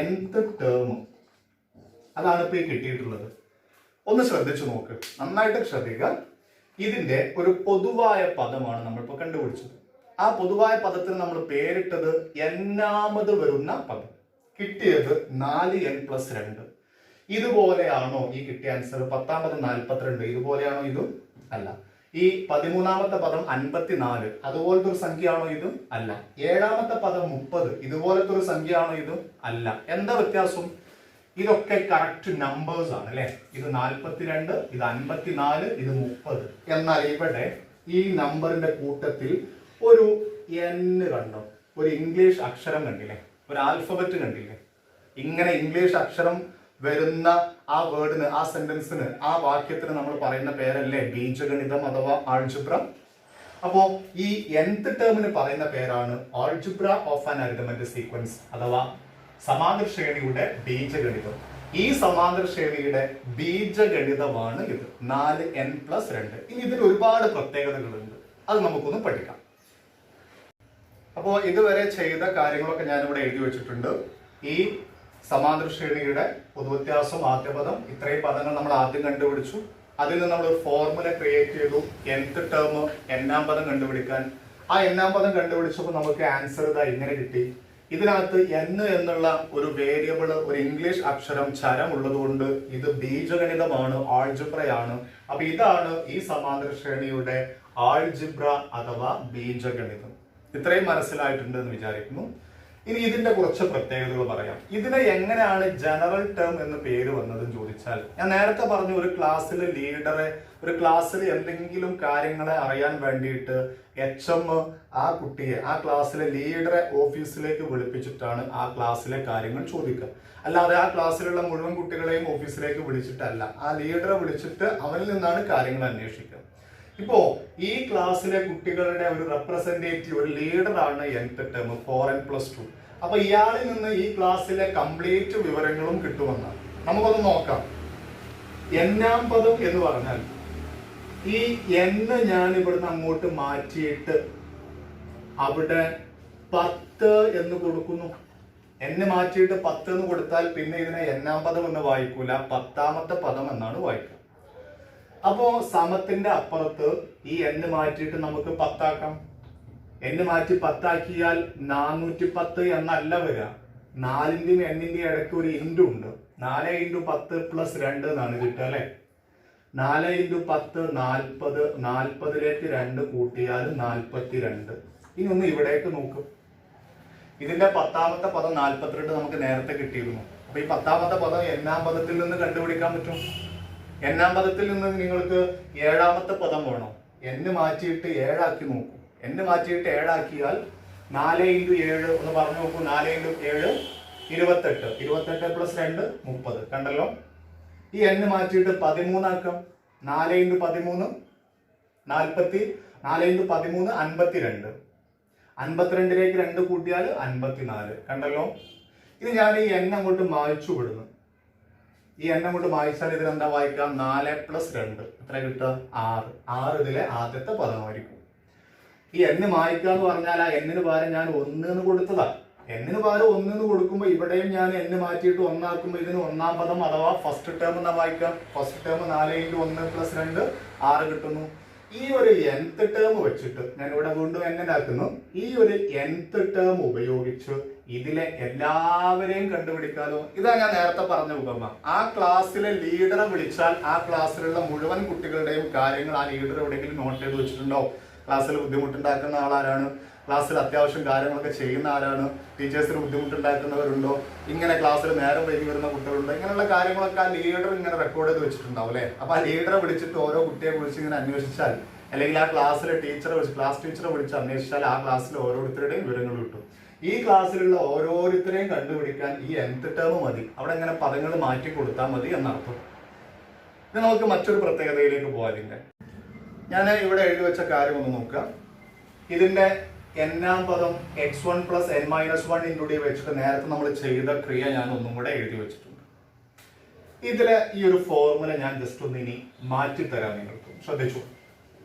nth ടേം അതാണ് ഇപ്പൊ കിട്ടിയിട്ടുള്ളത്. ഒന്ന് ശ്രദ്ധിച്ചു നോക്ക്, നന്നായിട്ട് ശ്രദ്ധിക്കുക. ഇതിന്റെ ഒരു പൊതുവായ പദമാണ് നമ്മളിപ്പോ കണ്ടുപിടിച്ചത്. ആ പൊതുവായ പദത്തിന് നമ്മൾ പേരിട്ടത് n-ാമത് വരുന്ന പദം. കിട്ടിയത് 4n+2. ഇതുപോലെയാണോ ഈ കിട്ടിയ ആൻസർ? 10-ാം പദം 42, ഇതുപോലെയാണോ ഇതും? അല്ല. ഈ 13-ാമത്തെ പദം 54, അതുപോലത്തെ ഒരു സംഖ്യയാണോ ഇതും? അല്ല. 7-ാമത്തെ പദം 30, ഇതുപോലത്തെ ഒരു സംഖ്യയാണോ ഇതും? അല്ല. എന്താ വ്യത്യാസം? ഇതൊക്കെ കറക്റ്റ് നമ്പേഴ്സ് ആണ് അല്ലെ. ഇത് 42, ഇത് 54, ഇത് 30. എന്നാൽ ഇവിടെ ഈ നമ്പറിന്റെ കൂട്ടത്തിൽ ഒരു n കണ്ടോ? ഒരു ഇംഗ്ലീഷ് അക്ഷരം കണ്ടില്ലേ? ഒരു ആൽഫബറ്റ് കണ്ടില്ലേ? ഇങ്ങനെ ഇംഗ്ലീഷ് അക്ഷരം വരുന്ന ആ വേർഡിന്, ആ സെന്റൻസിന്, ആ വാക്യത്തിന് നമ്മൾ പറയുന്ന പേരല്ലേ ബീജഗണിതം അഥവാ ആൾജിബ്ര. അപ്പോ ഈ nth ടേമിന് പറയുന്ന പേരാണ് algebra of an arithmetic sequence അഥവാ സമാന്തര ശ്രേണിയുടെ ബീജഗണിതം. ഈ സമാന്തര ശ്രേണിയുടെ ബീജഗണിതമാണ് ഇത് 4n+2. ഇനി ഇതിൽ ഒരുപാട് പ്രത്യേകതകളുണ്ട്, അത് നമുക്കൊന്ന് പഠിക്കാം. അപ്പോൾ ഇതുവരെ ചെയ്ത കാര്യങ്ങളൊക്കെ ഞാനിവിടെ എഴുതി വെച്ചിട്ടുണ്ട്. ഈ സമാന്തര ശ്രേണിയുടെ പൊതുവ്യത്യാസം, ആദ്യപദം, ഇത്രയും പദങ്ങൾ നമ്മൾ ആദ്യം കണ്ടുപിടിച്ചു. അതിൽ നിന്ന് നമ്മൾ ഒരു ഫോർമുല ക്രിയേറ്റ് ചെയ്തു, nth ടേം n-ാം പദം കണ്ടുപിടിക്കാൻ. ആ n-ാം പദം കണ്ടുപിടിച്ചപ്പോൾ നമുക്ക് ആൻസർ ഇതാ ഇങ്ങനെ കിട്ടി. ഇതിനകത്ത് n എന്നുള്ള ഒരു വേരിയബിൾ, ഒരു ഇംഗ്ലീഷ് അക്ഷരം, ചരം ഉള്ളതുകൊണ്ട് ഇത് ബീജഗണിതമാണ്, ആൾജിബ്രയാണ്. അപ്പൊ ഇതാണ് ഈ സമാന്തര ശ്രേണിയുടെ ആൾജിബ്ര അഥവാ ബീജഗണിതം. ഇത്രയും മനസ്സിലായിട്ടുണ്ട് എന്ന് വിചാരിക്കുന്നു. ഇനി ഇതിന്റെ കുറച്ച് പ്രത്യേകതകൾ പറയാം. ഇതിന് എങ്ങനെയാണ് ജനറൽ ടേം എന്ന് പേര് വന്നതെന്ന് ചോദിച്ചാൽ, ഞാൻ നേരത്തെ പറഞ്ഞു, ഒരു ക്ലാസ്സിലെ ലീഡറെ, ഒരു ക്ലാസ്സിൽ എന്തെങ്കിലും കാര്യങ്ങളെ അറിയാൻ വേണ്ടിയിട്ട് HM ആ കുട്ടിയെ, ആ ക്ലാസ്സിലെ ലീഡറെ ഓഫീസിലേക്ക് വിളിപ്പിച്ചിട്ടാണ് ആ ക്ലാസ്സിലെ കാര്യങ്ങൾ ചോദിക്കുക. അല്ലാതെ ആ ക്ലാസ്സിലുള്ള മുഴുവൻ കുട്ടികളെയും ഓഫീസിലേക്ക് വിളിച്ചിട്ടല്ല, ആ ലീഡറെ വിളിച്ചിട്ട് അവനിൽ നിന്നാണ് കാര്യങ്ങൾ അന്വേഷിക്കുക. ഇപ്പോ ഈ ക്ലാസ്സിലെ കുട്ടികളുടെ ഒരു റെപ്രസെന്റേറ്റീവ്, ഒരു ലീഡറാണ് nth ടേം 4n+2. അപ്പൊ ഇയാളിൽ നിന്ന് ഈ ക്ലാസ്സിലെ കംപ്ലീറ്റ് വിവരങ്ങളും കിട്ടുമെന്നാണ്. നമുക്കൊന്ന് നോക്കാം. n-ാം പദം എന്ന് പറഞ്ഞാൽ ഈ n ഞാൻ ഇവിടുന്ന് അങ്ങോട്ട് മാറ്റിയിട്ട് അവിടെ 10 എന്ന് കൊടുക്കുന്നു. n മാറ്റിയിട്ട് 10 എന്ന് കൊടുത്താൽ പിന്നെ ഇതിനെ n-ാം പദം എന്ന് വായിക്കൂല, 10-ാമത്തെ പദം എന്നാണ് വായിക്കുക. അപ്പോ സമത്തിന്റെ അപ്പുറത്ത് ഈ n മാറ്റിയിട്ട് നമുക്ക് 10 ആക്കാം. n മാറ്റി 10 ആക്കിയാൽ 410 എന്നല്ല വരിക. 4ന്റെയും n-ന്റെയും ഇടയ്ക്ക് ഒരു ഇൻറ്റു ഉണ്ട്. 4 × 10 + 2 എന്നാണ് കിട്ടുക അല്ലെ. 4 × 10 40, 40ലേക്ക് 2 കൂട്ടിയാൽ 42. ഇനി ഒന്ന് ഇവിടേക്ക് നോക്കും. ഇതിന്റെ 10-ാമത്തെ പദം 42 നമുക്ക് നേരത്തെ കിട്ടിയിരുന്നു. അപ്പൊ ഈ 10-ാമത്തെ പദം n-ാം പദത്തിൽ നിന്ന് കണ്ടുപിടിക്കാൻ പറ്റും. n-ാം പദത്തിൽ നിന്ന് നിങ്ങൾക്ക് 7-ാമത്തെ പദം വേണം. n മാറ്റിയിട്ട് 7 ആക്കി നോക്കൂ. n മാറ്റിയിട്ട് 7 ആക്കിയാൽ 4 × 7 ഒന്ന് പറഞ്ഞു നോക്കൂ. 4 × 7 28. 28 + 2 30. കണ്ടല്ലോ. ഈ n മാറ്റിയിട്ട് 13 ആക്കാം. 4 × 13 40. 4 × 13 52. 52ലേക്ക് 2 കൂട്ടിയാൽ 54. കണ്ടല്ലോ. ഇത് ഞാൻ ഈ n അങ്ങോട്ട് മായ്ച്ചു വിടുന്നു. ഈ n അങ്ങോട്ട് മായ്ച്ചാൽ ഇതിൽ എന്താ വായിക്കാം? 4 + 2 എത്ര കിട്ടുക? 6. 6 ഇതിലെ ആദ്യത്തെ പദമായിരിക്കും. ഈ n മായ്ക്കുക എന്ന് പറഞ്ഞാൽ ആ n പകരം ഞാൻ 1 എന്ന് കൊടുത്തതാ. n പകരം 1 എന്ന് കൊടുക്കുമ്പോൾ ഇവിടെയും ഞാൻ n മാറ്റിയിട്ട് 1 ആക്കുമ്പോൾ ഇതിന് ഒന്നാം പദം അഥവാ ഫസ്റ്റ് ടേം എന്നാ വായിക്കാം. ഫസ്റ്റ് ടേം 4 × 1 + 2 6 കിട്ടുന്നു. ഈ ഒരു nth ടേം വെച്ചിട്ട് ഞാൻ ഇവിടെ വീണ്ടും n ആക്കുന്നു. ഈ ഒരു nth ടേം ഉപയോഗിച്ച് ഇതിലെ എല്ലാവരെയും കണ്ടുപിടിക്കാലോ. ഇതാ ഞാൻ നേരത്തെ പറഞ്ഞ ഉപമ. ആ ക്ലാസ്സിലെ ലീഡറെ വിളിച്ചാൽ ആ ക്ലാസ്സിലുള്ള മുഴുവൻ കുട്ടികളുടെയും കാര്യങ്ങൾ ആ ലീഡർ എവിടെയെങ്കിലും നോട്ട് ചെയ്ത് വെച്ചിട്ടുണ്ടോ? ക്ലാസ്സിൽ ബുദ്ധിമുട്ടുണ്ടാക്കുന്ന ആളാരാണ്? ക്ലാസ്സിൽ അത്യാവശ്യം കാര്യങ്ങളൊക്കെ ചെയ്യുന്ന ആരാണ്? ടീച്ചേഴ്സിന് ബുദ്ധിമുട്ടുണ്ടാക്കുന്നവരുണ്ടോ? ഇങ്ങനെ ക്ലാസ്സിൽ നേരം വൈകി വരുന്ന കുട്ടികളുണ്ടോ? ഇങ്ങനെയുള്ള കാര്യങ്ങളൊക്കെ ആ ലീഡർ ഇങ്ങനെ റെക്കോർഡ് ചെയ്ത് വെച്ചിട്ടുണ്ടാവും അല്ലേ? അപ്പൊ ആ ലീഡറെ വിളിച്ചിട്ട് ഓരോ കുട്ടിയെ കുറിച്ച് ഇങ്ങനെ അന്വേഷിച്ചാൽ, അല്ലെങ്കിൽ ആ ക്ലാസ്സിലെ ടീച്ചറെ വിളിച്ച് ക്ലാസ് ടീച്ചറെ വിളിച്ച് അന്വേഷിച്ചാൽ ആ ക്ലാസ്സിലെ ഓരോരുത്തരുടെയും വിവരങ്ങൾ കിട്ടും. ഈ ക്ലാസ്സിലുള്ള ഓരോരുത്തരെയും കണ്ടുപിടിക്കാൻ ഈ nth ടേം മതി. അവിടെ ഇങ്ങനെ പദങ്ങൾ മാറ്റി കൊടുത്താൽ മതി എന്നർത്ഥം. ഇത് നമുക്ക് മറ്റൊരു പ്രത്യേകതയിലേക്ക് പോകാം. ഇതിന്റെ ഞാൻ ഇവിടെ എഴുതി വെച്ച കാര്യം ഒന്ന് നോക്കുക. ഇതിന്റെ n-ാം പദം x1 + n-1 × d വെച്ചിട്ട് നേരത്തെ നമ്മൾ ചെയ്ത ക്രിയ ഞാൻ ഒന്നും കൂടെ എഴുതി വെച്ചിട്ടുണ്ട്. ഇതിലെ ഈ ഒരു ഫോർമുല ഞാൻ ജസ്റ്റ് ഒന്ന് ഇനി മാറ്റിത്തരാം. നിങ്ങൾക്ക് ശ്രദ്ധിച്ചു.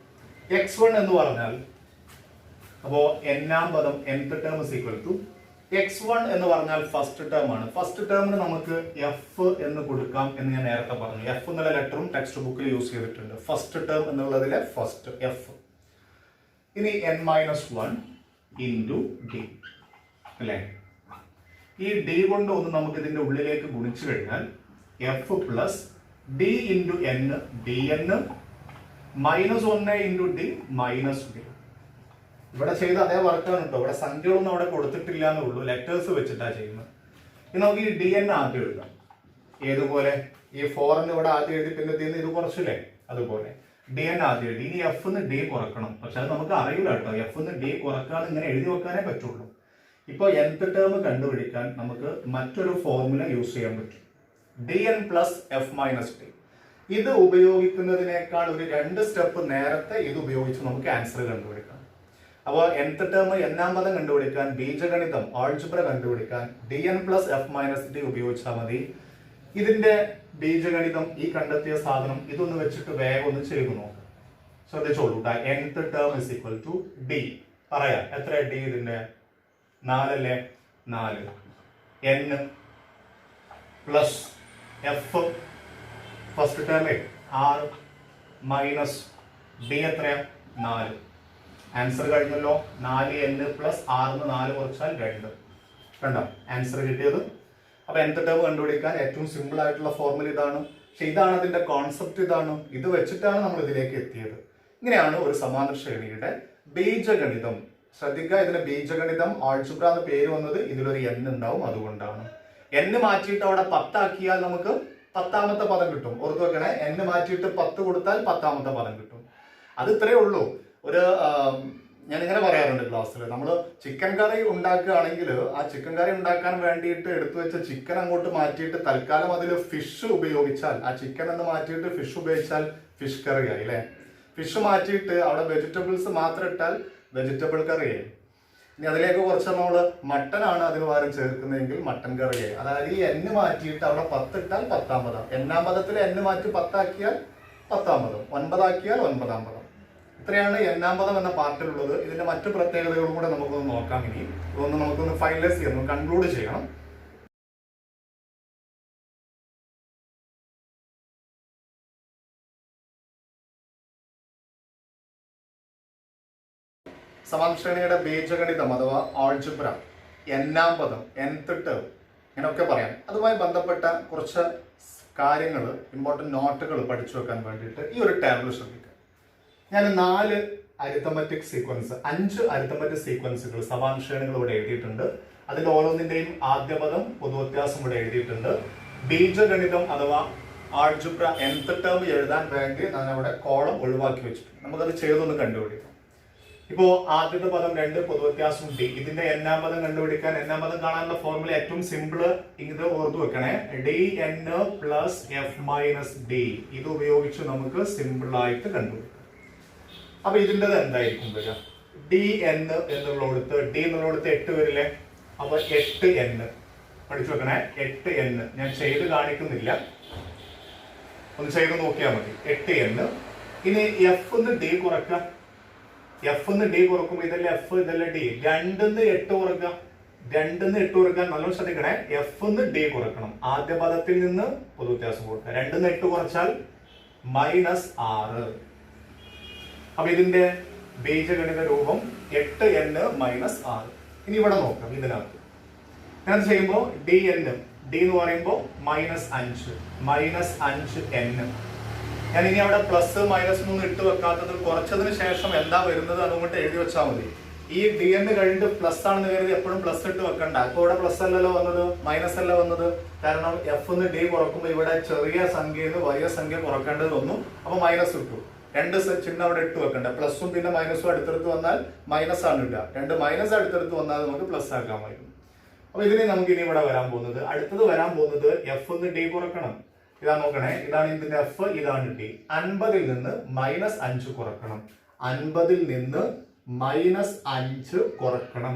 x1 എന്ന് പറഞ്ഞാൽ അപ്പോ n-ാം പദം nth ടേം x1 എന്ന് പറഞ്ഞാൽ ഫസ്റ്റ് ടേം ആണ്. ഫസ്റ്റ് ടേമിന് നമുക്ക് f എന്ന് കൊടുക്കാം എന്ന് ഞാൻ നേരത്തെ പറഞ്ഞു. f എന്നുള്ള ലെറ്ററും ടെക്സ്റ്റ് ബുക്കിൽ യൂസ് ചെയ്തിട്ടുണ്ട്. ഫസ്റ്റ് ടേം എന്നുള്ളതിലെ ഫസ്റ്റ് f. ഇനി n-1 × d അല്ലേ? ഈ d കൊണ്ട് ഒന്ന് നമുക്ക് ഇതിന്റെ ഉള്ളിലേക്ക് ഗുണിച്ചു കഴിഞ്ഞാൽ f + d × n dn -1 × d -d. ഇവിടെ ചെയ്ത് അതേ വർക്കാണ് കേട്ടോ. ഇവിടെ സംഖ്യകളൊന്നും അവിടെ കൊടുത്തിട്ടില്ല എന്നുള്ളൂ. ലെറ്റേഴ്സ് വെച്ചിട്ടാണ് ചെയ്യുന്നത്. ഇനി നമുക്ക് ഈ dn ആദ്യം എഴുതാം. ഏതുപോലെ ഈ 4 ഇവിടെ ആദ്യം എഴുതി പിന്നെ ഇത് കുറച്ചില്ലേ? അതുപോലെ dn ആദ്യം എഴുതി. ഇനി f ന്ന് d കുറക്കണം. പക്ഷെ അത് നമുക്ക് അറിയില്ല കേട്ടോ. f ന്ന് d കുറക്കാതെ ഇങ്ങനെ എഴുതി വെക്കാനേ പറ്റുള്ളൂ. ഇപ്പൊ nth ടേം കണ്ടുപിടിക്കാൻ നമുക്ക് മറ്റൊരു ഫോർമുല യൂസ് ചെയ്യാൻ പറ്റും. dn + f - d. ഇത് ഉപയോഗിക്കുന്നതിനേക്കാൾ ഒരു 2 സ്റ്റെപ്പ് നേരത്തെ ഇത് ഉപയോഗിച്ച് നമുക്ക് ആൻസർ കണ്ടുപിടിക്കാം. അപ്പോൾ nth ടേം n-ാം പദം കണ്ടുപിടിക്കാൻ ബീജഗണിതം ആൾജിബ്ര കണ്ടുപിടിക്കാൻ dn + f - d ഉപയോഗിച്ചാൽ മതി. ഇതിന്റെ ബീജഗണിതം ഈ കണ്ടെത്തിയ സാധനം ഇതൊന്ന് വെച്ചിട്ട് വേഗം ഒന്ന് ചെയ്തു നോക്കാം. ശ്രദ്ധിച്ചോളൂ. nth term = d. പറയാം എത്ര d? ഇതിന്റെ 4 അല്ലേ? 4 n + f first term 6 minus d എത്രയാ? 4. ആൻസർ കഴിഞ്ഞല്ലോ. 4n + 6 4 കുറച്ചാൽ 2. കണ്ടോ ആൻസർ കിട്ടിയത്? അപ്പൊ nth ടേം കണ്ടുപിടിക്കാൻ ഏറ്റവും സിമ്പിൾ ആയിട്ടുള്ള ഫോർമുല ഇതാണ്. പക്ഷെ ഇതാണ് അതിന്റെ കോൺസെപ്റ്റ്. ഇതാണ്. ഇത് വെച്ചിട്ടാണ് നമ്മൾ ഇതിലേക്ക് എത്തിയത്. ഇങ്ങനെയാണ് ഒരു സമാന്തര ശ്രേണിയുടെ ബീജഗണിതം. ശ്രദ്ധിക്കുക, ഇതിന് ബീജഗണിതം ആൾജിബ്ര എന്ന് പേര് വന്നത് ഇതിലൊരു n ഉണ്ടാവും, അതുകൊണ്ടാണ്. n മാറ്റിയിട്ട് അവിടെ 10 ആക്കിയാൽ നമുക്ക് 10ാമത്തെ പദം കിട്ടും. ഓർത്ത് വെക്കണേ, n മാറ്റിയിട്ട് 10 കൊടുത്താൽ 10ാമത്തെ പദം കിട്ടും. അത് ഇത്രയേ ഉള്ളൂ. ഒരു ഞാനിങ്ങനെ പറയാറുണ്ട് ക്ലാസ്സിൽ, നമ്മൾ ചിക്കൻ കറി ഉണ്ടാക്കുകയാണെങ്കിൽ ആ ചിക്കൻ കറി ഉണ്ടാക്കാൻ വേണ്ടിയിട്ട് എടുത്തു വെച്ച ചിക്കൻ അങ്ങോട്ട് മാറ്റിയിട്ട് തൽക്കാലം അതിൽ ഫിഷ് ഉപയോഗിച്ചാൽ, ആ ചിക്കൻ എന്ന് മാറ്റിയിട്ട് ഫിഷ് ഉപയോഗിച്ചാൽ ഫിഷ് കറി ആയി അല്ലേ? ഫിഷ് മാറ്റിയിട്ട് അവിടെ വെജിറ്റബിൾസ് മാത്രം ഇട്ടാൽ വെജിറ്റബിൾ കറി ആയി. ഇനി അതിലേക്ക് കുറച്ച് നമ്മൾ മട്ടനാണ് അതിന് പകരം ചേർക്കുന്നതെങ്കിൽ മട്ടൻ കറിയായി. അതായത് ഈ n മാറ്റിയിട്ട് അവിടെ 10 ഇട്ടാൽ 10ാം പദം. n-ാം പദത്തിൽ n മാറ്റി 10 ആക്കിയാൽ 10ാം പദം, 9 ആക്കിയാൽ 9ാം പദം. ഇത്രയാണ് n-ാം പദം എന്ന പാർട്ടിലുള്ളത്. ഇതിന്റെ മറ്റു പ്രത്യേകതകളും കൂടെ നമുക്കൊന്ന് നോക്കാം. ഇനി ഇതൊന്ന് നമുക്കൊന്ന് ഫൈനലൈസ് ചെയ്യണം, കൺക്ലൂഡ് ചെയ്യണം. സമാന്തര ശ്രേണിയുടെ ബീജഗണിതം അഥവാ ആൾജിബ്ര, n-ാം പദം, nth ടേം, ഇങ്ങനെയൊക്കെ പറയാം. അതുമായി ബന്ധപ്പെട്ട കുറച്ച് കാര്യങ്ങൾ, ഇമ്പോർട്ടൻറ്റ് നോട്ടുകൾ പഠിച്ചു വെക്കാൻ വേണ്ടിയിട്ട് ഈ ഒരു ടേബിൾ ശ്രദ്ധിക്കുക. ഞാൻ 4 അരിത്തമെറ്റിക് സീക്വൻസ്, 5 അരിത്തമെറ്റിക് സീക്വൻസുകൾ സമാന്തര ശ്രേണികൾ ഇവിടെ എഴുതിയിട്ടുണ്ട്. അതിൽ ഓരോന്നിന്റെയും ആദ്യ പദം പൊതുവ്യത്യാസം ഇവിടെ എഴുതിയിട്ടുണ്ട്. ബീജഗണിതം അഥവാ ആൾജിബ്ര nth ടേം എഴുതാൻ വേണ്ടി ഞാൻ അവിടെ കോളം ഒഴിവാക്കി വെച്ചിട്ടുണ്ട്. നമുക്കത് ചെയ്തൊന്ന് കണ്ടുപിടിക്കാം. ഇപ്പോ ആദ്യത്തെ പദം 2 പൊതുവ്യത്യാസം d. ഇതിന്റെ എന്നാം പദം കണ്ടുപിടിക്കാൻ എന്നാം പദം കാണാനുള്ള ഫോർമുല ഏറ്റവും സിമ്പിള് ഇത് ഓർത്തു വെക്കണേ. dn plus f minus d. ഇത് ഉപയോഗിച്ച് നമുക്ക് സിമ്പിൾ ആയിട്ട് കണ്ടുപിടിക്കാം. അപ്പൊ ഇതിന്റെ എന്തായിരിക്കും വരിക? dn എന്നുള്ളടത്ത് d എന്നുള്ളടത്ത് 8 വരില്ലേ? അപ്പൊ 8n പഠിച്ചു വെക്കണേ. 8n ഞാൻ ചെയ്ത് കാണിക്കുന്നില്ല, ഒന്ന് ചെയ്ത് നോക്കിയാൽ മതി. 8n. ഇനി f d കുറക്കുക. f d കുറക്കുമ്പോ ഇതല്ലേ f ഇതല്ലേ d. 2 8 കുറക്കുക. 2 8 കുറക്കാൻ നല്ലോണം ശ്രദ്ധിക്കണേ. f d കുറക്കണം. ആദ്യ പദത്തിൽ നിന്ന് പൊതുവ്യത്യാസം കൊടുക്കുക. 2 8 കുറച്ചാൽ -6. അപ്പൊ ഇതിന്റെ ബീജഗണിത രൂപം 8n - 6. ഇനി ഇവിടെ നോക്കാം. ഇതിനകത്ത് ഞാൻ ചെയ്യുമ്പോ dn d എന്ന് പറയുമ്പോ -5n. ഞാൻ ഇനി അവിടെ പ്ലസ് മൈനസ് ഒന്നും ഇട്ട് വെക്കാത്തത് കുറച്ചതിന് ശേഷം എന്താ വരുന്നത് അതുകൊണ്ട് എഴുതി വെച്ചാൽ മതി. ഈ dn കഴിഞ്ഞിട്ട് പ്ലസ് ആണെന്ന് കരുതി എപ്പോഴും പ്ലസ് ഇട്ട് വെക്കണ്ട. അപ്പൊ ഇവിടെ പ്ലസ് അല്ലല്ലോ വന്നത്, മൈനസ് അല്ല വന്നത്. കാരണം f d കുറക്കുമ്പോൾ ഇവിടെ ചെറിയ സംഖ്യയിൽ വലിയ സംഖ്യ കുറക്കേണ്ടത് വന്നു. അപ്പൊ മൈനസ് ഇട്ടു. 2 ചിഹ്നം അവിടെ ഇട്ട് വെക്കണ്ട. പ്ലസും പിന്നെ മൈനസും അടുത്തടുത്ത് വന്നാൽ മൈനസ് ആണ് ഇടുക. 2 മൈനസ് അടുത്തടുത്ത് വന്നാൽ നമുക്ക് പ്ലസ് ആക്കാമായിരുന്നു. അപ്പൊ ഇതിന് നമുക്ക് ഇനി ഇവിടെ വരാൻ പോകുന്നത്, അടുത്തത് വരാൻ പോകുന്നത് f d കുറക്കണം. ഇതാ നോക്കണേ, ഇതാണ് ഇതിന്റെ f, ഇതാണ് d. 50 നിന്ന് -5 കുറക്കണം. 50 നിന്ന് -5 കുറക്കണം.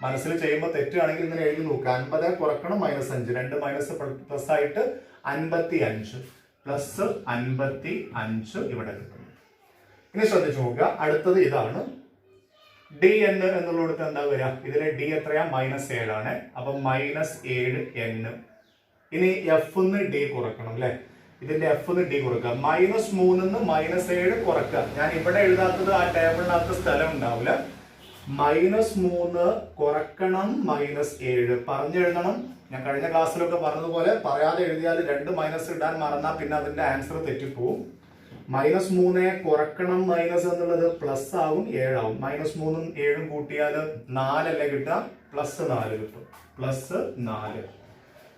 മനസ്സിൽ ചെയ്യുമ്പോൾ തെറ്റാണെങ്കിൽ ഇങ്ങനെ എഴുതി നോക്കുക. 50 കുറക്കണം -5, 2 മൈനസ് പ്ലസ് ആയിട്ട് 55 പ്ലസ് 55 ഇവിടെ കിട്ടും. ഇനി ശ്രദ്ധിച്ചു നോക്കുക. അടുത്തത് ഇതാണ് dn എന്നുള്ളിടത്ത് എന്താ വരിക? ഇതിലെ d എത്രയാ? -7 ആണ്. അപ്പൊ -7n. ഇനി f d കുറക്കണം അല്ലെ? ഇതിന്റെ f d കുറക്കുക. -3 -7 കുറക്കുക. ഞാൻ ഇവിടെ എഴുതാത്തത് ആ ടേബിളിനകത്ത് സ്ഥലം ഉണ്ടാവില്ല. -3 കുറക്കണം -7 പറഞ്ഞെഴുതണം. ഞാൻ കഴിഞ്ഞ ക്ലാസ്സിലൊക്കെ പറഞ്ഞതുപോലെ പറയാതെ എഴുതിയാൽ 2 മൈനസ് ഇടാൻ മറന്നാൽ പിന്നെ അതിന്റെ ആൻസർ തെറ്റിപ്പോവും. -3 കുറക്കണം മൈനസ് എന്നുള്ളത് പ്ലസ് ആവും, 7 ആവും. -3 7 കൂട്ടിയാൽ 4 അല്ലേ കിട്ടുക? +4 കിട്ടും. +4.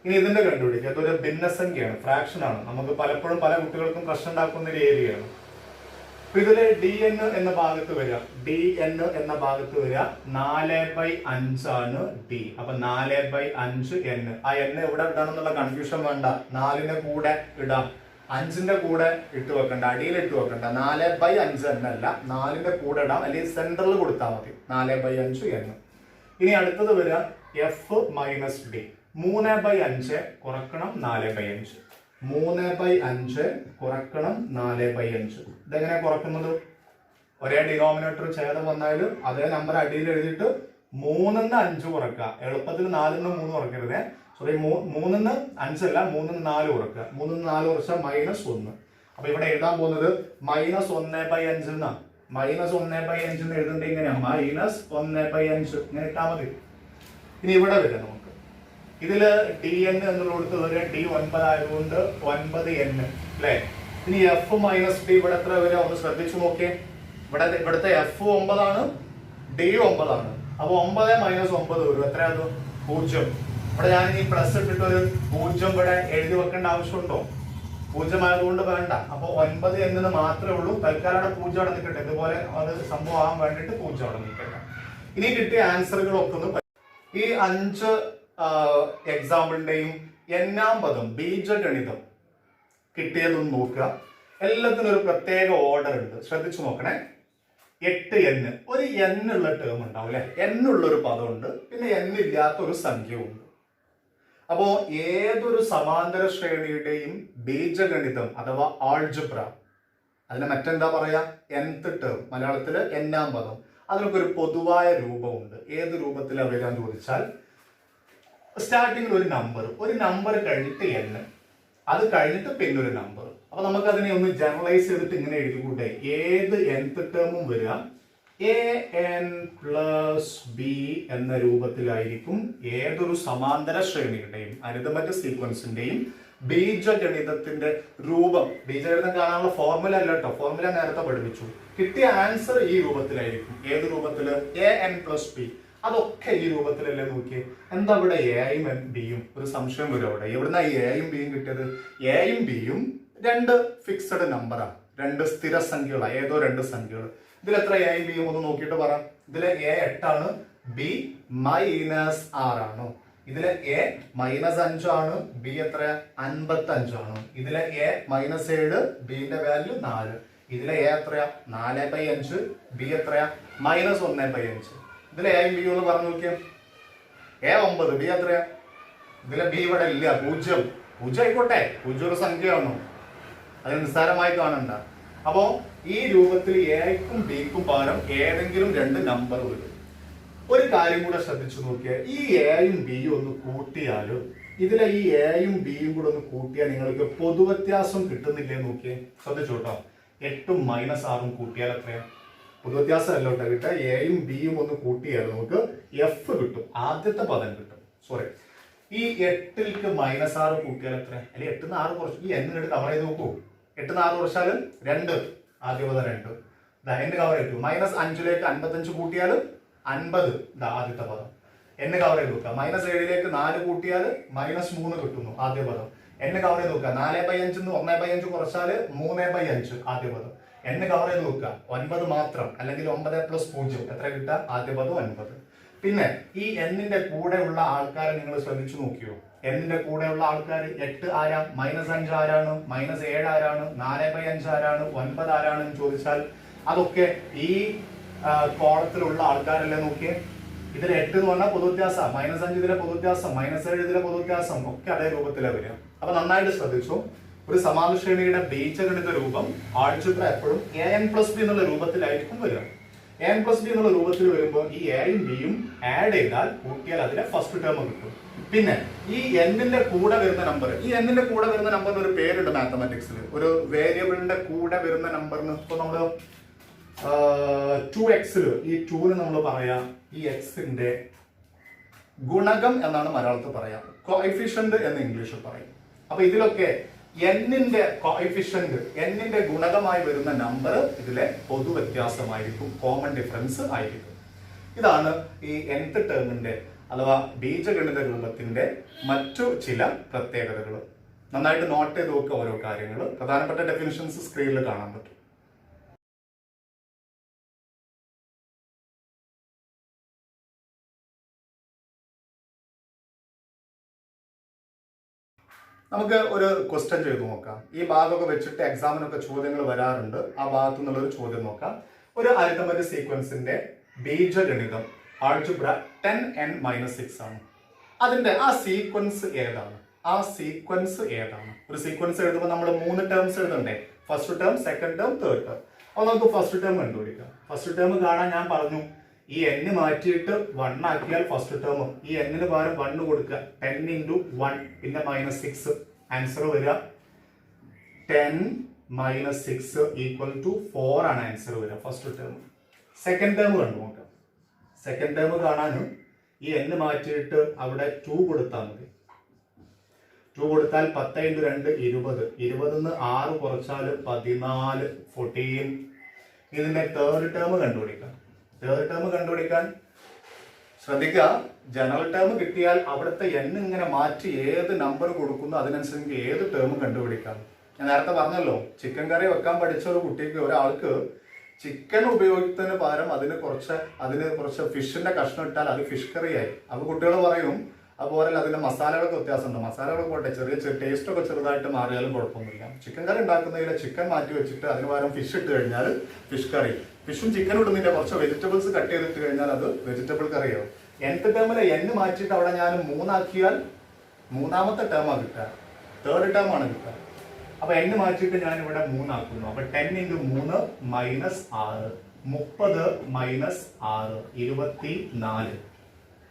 ഇനി ഇതിന്റെ കണ്ടുപിടിക്കുക. അതൊരു ഭിന്നസംഖ്യയാണ്, ഫ്രാക്ഷൻ ആണ്. നമുക്ക് പലപ്പോഴും പല കുട്ടികൾക്കും പ്രശ്നം ഉണ്ടാക്കുന്ന ഒരു ഏരിയയാണ്. ഇതില് dn എന്ന ഭാഗത്ത് വരിക, dn എന്ന ഭാഗത്ത് വരിക 4/5 ആണ് d. അപ്പൊ 4/5n. ആ n എവിടെ ഇടണം എന്നുള്ള കൺഫ്യൂഷൻ വേണ്ട. 4ന്റെ കൂടെ ഇടാം, 5ന്റെ കൂടെ ഇട്ട് വെക്കണ്ട, അടിയിൽ ഇട്ട് വെക്കണ്ട. 4/5 എന്നല്ല, 4ന്റെ കൂടെ ഇടാം, അല്ലെങ്കിൽ സെന്ററിൽ കൊടുത്താൽ മതി. 4/5n. ഇനി അടുത്തത് വരിക f - d. 3/5 കുറക്കണം 4/5. 3/5 കുറക്കണം 4/5. ഇതെങ്ങനെ കുറക്കുന്നത്? ഒരേ ഡിനോമിനേറ്റർ ഛേദം വന്നാലും അതേ നമ്പർ അടിയിൽ എഴുതിയിട്ട് 3 5 കുറക്കുക. എളുപ്പത്തിൽ 4 3 കുറക്കരുതേ. സോറി, 3 5 അല്ല, 3 4 കുറക്കുക. 3 4 കുറച്ചാൽ -1. അപ്പൊ ഇവിടെ എഴുതാൻ പോകുന്നത് -1/5 എന്നാ. -1/5 എന്ന് എഴുതേണ്ട ഇങ്ങനെയാ, -1/5 ഇങ്ങനെ ഇട്ടാൽ മതി. ഇനി ഇവിടെ വരാം നമുക്ക്. ഇതില് dn എന്നുള്ളടത്ത് വരെ d 9 ആയതുകൊണ്ട് 9n അല്ലെ? ഇനി f - d ഇവിടെ എത്ര വരെ ഒന്ന് ശ്രദ്ധിച്ചു നോക്കിയേ. ഇവിടുത്തെ f 9 ആണ്, d 9 ആണ്. അപ്പൊ 9 - 9 വരും. എത്രയാണ്? 0. ഇവിടെ ഞാൻ ഈ പ്ലസ് ഇട്ടിട്ട് ഒരു 0 ഇവിടെ എഴുതി വെക്കേണ്ട ആവശ്യമുണ്ടോ? 0 ആയതുകൊണ്ട് വേണ്ട. അപ്പൊ 9 എന്ന് മാത്രമേ ഉള്ളൂ. തൽക്കാലം അവിടെ 0 അവിടെ നിൽക്കട്ടെ. ഇതുപോലെ അത് സംഭവം ആവാൻ വേണ്ടിട്ട് 0 അവിടെ നിൽക്കട്ടെ. ഇനി കിട്ടിയ ആൻസറുകളൊക്കെ ഒന്ന് ഈ 5 എക്സാമ്പിളിന്റെയും എന്നാം പദം ബീജഗണിതം കിട്ടിയതൊന്ന് നോക്കുക. എല്ലാത്തിനും ഒരു പ്രത്യേക ഓർഡർ ഉണ്ട്, ശ്രദ്ധിച്ചു നോക്കണേ. 8n, ഒരു n ഉള്ള ടേം ഉണ്ടാവും അല്ലെ? n ഉള്ളൊരു പദമുണ്ട്, പിന്നെ n ഇല്ലാത്ത ഒരു സംഖ്യ ഉണ്ട്. അപ്പോ ഏതൊരു സമാന്തര ശ്രേണിയുടെയും ബീജഗണിതം അഥവാ ആൾജിബ്ര, അതിനെ മറ്റെന്താ പറയാ? nth ടേം, മലയാളത്തില് എന്നാം പദം. അതിനൊക്കെ ഒരു പൊതുവായ രൂപമുണ്ട്. ഏത് രൂപത്തിലാണ് വരാൻ ചോദിച്ചാൽ, സ്റ്റാർട്ടിങ്ങിൽ ഒരു നമ്പർ കഴിഞ്ഞിട്ട് n, അത് കഴിഞ്ഞിട്ട് പിന്നെ ഒരു നമ്പർ. അപ്പൊ നമുക്ക് അതിനെ ഒന്ന് ജനറലൈസ് ചെയ്തിട്ട് ഇങ്ങനെ എഴുതിക്കൂട്ടെ. ഏത് nth ടേമും വരിക an പ്ലസ് ബി എന്ന രൂപത്തിലായിരിക്കും ഏതൊരു സമാന്തര ശ്രേണിയുടെയും അരിതമെറ്റിക് സീക്വൻസിന്റെയും ബീജഗണിതത്തിന്റെ രൂപം. ബീജഗണിതം കാണാനുള്ള ഫോർമുല അല്ല കേട്ടോ, ഫോർമുല നേരത്തെ പഠിപ്പിച്ചു. കിട്ടിയ ആൻസർ ഈ രൂപത്തിലായിരിക്കും. ഏത് രൂപത്തില്? an plus B. അതൊക്കെ ഈ രൂപത്തിലല്ലേ നോക്കിയേ. എന്താ ഇവിടെ എയും ബിയും? ഒരു സംശയം വരും അവിടെ. എവിടുന്ന ഈ എയും ബിയും കിട്ടിയത്? എയും ബിയും രണ്ട് ഫിക്സഡ് നമ്പറാണ്, രണ്ട് സ്ഥിര സംഖ്യകളാണ്, ഏതോ രണ്ട് സംഖ്യകൾ. ഇതിൽ എത്ര എയും ബിയും ഒന്ന് നോക്കിയിട്ട് പറ. ഇതിലെ എ 8 ബി -6 ഇതിലെ എ -5 ആണ്, ബി എത്ര 55 ഇതിലെ എ -7, ബിന്റെ വാല്യൂ 4. ഇതിലെ എ എത്രയാ 4/5, ബി എത്രയാ -1/5. ഇതിലെ എയും ബി ഒന്ന് പറഞ്ഞു നോക്കിയാൽ എ 9, ബി എത്രയാ? ഇതിലെ ബി ഇവിടെ ഇല്ല, 0. 0 ആയിക്കോട്ടെ, 0 ഒരു സംഖ്യയാണോ, അത് നിസ്സാരമായി കാണണ്ട. അപ്പോ ഈ രൂപത്തിൽ എക്കും ബിക്കും പകരം ഏതെങ്കിലും രണ്ട് നമ്പർ വരും. ഒരു കാര്യം കൂടെ ശ്രദ്ധിച്ചു നോക്കിയാൽ ഈ എയും ബിയും ഒന്ന് കൂട്ടിയാലും ഇതിലെ ഈ എയും ബിയും കൂടെ ഒന്ന് കൂട്ടിയാൽ നിങ്ങൾക്ക് പൊതുവ്യത്യാസം കിട്ടുന്നില്ലേ നോക്കിയേ. ശ്രദ്ധിച്ചു കേട്ടോ. 8ഉം -6ഉം കൂട്ടിയാൽ എത്രയാ? പൊതുവ്യത്യാസം അല്ല കേട്ടോ കിട്ടുക. എയും ബിയും ഒന്ന് കൂട്ടിയാൽ നമുക്ക് എഫ് കിട്ടും, ആദ്യത്തെ പദം കിട്ടും. സോറി, ഈ 8ലേക്ക് -6 കൂട്ടിയാൽ എത്ര? അല്ലെങ്കിൽ 8 6 കുറച്ച് ഈ എന്നിട്ട് കവർ ചെയ്ത് നോക്കൂ. 8 6 കുറച്ചാൽ 2, ആദ്യ പദം 2. എന്ന് കവർ ചെയ്തു. -5ലേക്ക് 55 കൂട്ടിയാൽ 50, ആദ്യത്തെ പദം. എന്ന് കവർ ചെയ്ത് നോക്കുക. -7ലേക്ക് 4 കൂട്ടിയാൽ -3 കിട്ടുന്നു, ആദ്യ പദം. എന്ന് കവർ ചെയ്ത് നോക്കുക. 4/5 1/5 കുറച്ചാൽ 3/5, ആദ്യ പദം. എന്ന് കവർ ചെയ്ത് നോക്കുക. 9 മാത്രം, അല്ലെങ്കിൽ 9 + 0 എത്ര കിട്ടുക? ആദ്യ പദം 9. പിന്നെ ഈ എന്നിന്റെ കൂടെയുള്ള ആൾക്കാരെ നിങ്ങൾ ശ്രദ്ധിച്ചു നോക്കിയോ? എന്നിന്റെ കൂടെയുള്ള ആൾക്കാർ 8 ആരാ? -5 ആരാണ്? -7 ആരാണ്? 4/5 ആരാണ്? 9 ആരാണെന്ന് ചോദിച്ചാൽ അതൊക്കെ ഈ കോളത്തിലുള്ള ആൾക്കാരല്ലേ നോക്കിയേ. ഇതിൽ 8 എന്ന് പറഞ്ഞാൽ പൊതുവ്യത്യാസം, -5 ഇതിലെ പൊതുവ്യത്യാസം, -7 ഇതിലെ പൊതുവ്യത്യാസം ഒക്കെ അതേ രൂപത്തിലാണ് വരിക. അപ്പൊ നന്നായിട്ട് ശ്രദ്ധിച്ചു. ഒരു സമാന ശ്രേണിയുടെ ബീജഗണിത രൂപം ആൾജിബ്ര എപ്പോഴും an+b എന്നുള്ള രൂപത്തിലായിരിക്കും വരിക. an+b എന്നുള്ള രൂപത്തിൽ വരുമ്പോൾ ഈ എയും ബിയും ആഡ് ചെയ്താൽ കൂട്ടിയാൽ അതിലെ ഫസ്റ്റ് ടേം കിട്ടും. പിന്നെ ഈ എന്നിന്റെ കൂടെ വരുന്ന നമ്പർ, ഈ എന്നിന്റെ കൂടെ വരുന്ന നമ്പറിന് ഒരു പേരുണ്ട് മാത്തമാറ്റിക്സിൽ. ഒരു വേരിയബിളിന്റെ കൂടെ വരുന്ന നമ്പറിന് ഇപ്പൊ നമ്മള് 2x ഈ 2ന് നമ്മൾ പറയാ ഈ എക്സിന്റെ ഗുണകം എന്നാണ് മലയാളത്തിൽ പറയാം. കോഎഫിഷ്യന്റ് എന്ന് ഇംഗ്ലീഷിൽ പറയും. അപ്പൊ ഇതിലൊക്കെ എന്നിന്റെ കോഎഫിഷ്യന്റ്, എന്നിന്റെ ഗുണകമായി വരുന്ന നമ്പർ ഇതിലെ പൊതുവ്യത്യാസമായിരിക്കും, കോമൺ ഡിഫറൻസ് ആയിരിക്കും. ഇതാണ് ഈ nth ടേമിന്റെ അഥവാ ബീജഗണിത രൂപത്തിന്റെ മറ്റു ചില പ്രത്യേകതകൾ. നന്നായിട്ട് നോട്ട് ചെയ്ത് നോക്കുക ഓരോ കാര്യങ്ങൾ. പ്രധാനപ്പെട്ട ഡെഫിനിഷൻസ് സ്ക്രീനിൽ കാണാൻ പറ്റും. നമുക്ക് ഒരു ക്വസ്റ്റ്യൻ ചെയ്ത് നോക്കാം. ഈ ഭാഗമൊക്കെ വെച്ചിട്ട് എക്സാമിനൊക്കെ ചോദ്യങ്ങൾ വരാറുണ്ട്. ആ ഭാഗത്തു നിന്നുള്ള ഒരു ചോദ്യം നോക്കാം. ഒരു അരിത്തമെറ്റിക് സീക്വൻസിന്റെ ബീജഗണിതം ആൾജിബ്ര 10n-6 ആണ്. അതിന്റെ ആ സീക്വൻസ് ഏതാണ്? ഒരു സീക്വൻസ് എഴുതുമ്പോൾ നമ്മൾ 3 ടേംസ് എഴുതണ്ടേ? First term, second term, third term. അപ്പൊ നമുക്ക് ഫസ്റ്റ് ടേം കണ്ടുപിടിക്കാം. ഫസ്റ്റ് ടേം കാണാൻ ഞാൻ പറഞ്ഞു ഈ n മാറ്റിയിട്ട് 1 ആക്കിയാൽ ഫസ്റ്റ് ടേം. ഈ n പകരം 1 കൊടുക്കുക. 10 × 1 പിന്നെ -6. ആൻസർ വരിക 10 - 6 = 4 ആണ് ആൻസർ വരിക ഫസ്റ്റ് ടേം. സെക്കൻഡ് ടേം കണ്ടു നോക്കാം. സെക്കൻഡ് ടേം കാണാനും ഈ n മാറ്റിയിട്ട് അവിടെ 2 കൊടുത്താൽ മതി. 2 കൊടുത്താൽ 10 × 2 20. 20 6 കുറച്ചാൽ 14, 14. ഇതിന്റെ തേർഡ് ടേം കണ്ടുപിടിക്കാം. തേർഡ് ടേം കണ്ടുപിടിക്കാൻ ശ്രദ്ധിക്കുക. ജനറൽ ടേം കിട്ടിയാൽ അവിടുത്തെ n ഇങ്ങനെ മാറ്റി ഏത് നമ്പർ കൊടുക്കുന്നു അതിനനുസരിച്ച് ഏത് ടേം കണ്ടുപിടിക്കാം. ഞാൻ നേരത്തെ പറഞ്ഞല്ലോ, ചിക്കൻ കറി വെക്കാൻ പഠിച്ച ഒരു കുട്ടിക്ക്, ഒരാൾക്ക് ചിക്കൻ ഉപയോഗിക്കുന്നതിന് പകരം അതിന് കുറച്ച് ഫിഷിന്റെ കഷ്ണം ഇട്ടാൽ അത് ഫിഷ് കറി ആയി. അപ്പൊ കുട്ടികൾ പറയും അതുപോലെ അതിന്റെ മസാലകളൊക്കെ വ്യത്യാസമുണ്ട്. മസാലകളൊക്കെ പോട്ടെ, ചെറിയ ടേസ്റ്റ് ഒക്കെ ചെറുതായിട്ട് മാറിയാലും കുഴപ്പമൊന്നുമില്ല. ചിക്കൻ കറി ഉണ്ടാക്കുന്നതിൽ ചിക്കൻ മാറ്റി വെച്ചിട്ട് അതിന് പകരം ഫിഷ് ഇട്ട് കഴിഞ്ഞാൽ ഫിഷ് കറി. ഫിഷും ചിക്കനും ഇടുന്നില്ല, കുറച്ച് വെജിറ്റബിൾസ് കട്ട് ചെയ്തിട്ട് കഴിഞ്ഞാൽ അത് വെജിറ്റബിൾ കറിയാവും. nth ടേമിലെ n മാറ്റിയിട്ട് അവിടെ ഞാൻ 3 ആക്കിയാൽ മൂന്നാമത്തെ ടേമാണ് കിട്ടുക, തേർഡ് ടേം ആണ് കിട്ടുക. അപ്പൊ n മാറ്റിയിട്ട് ഞാൻ ഇവിടെ 3 ആക്കുന്നു. അപ്പൊ 10 × 3 -6, 30 - 6 24.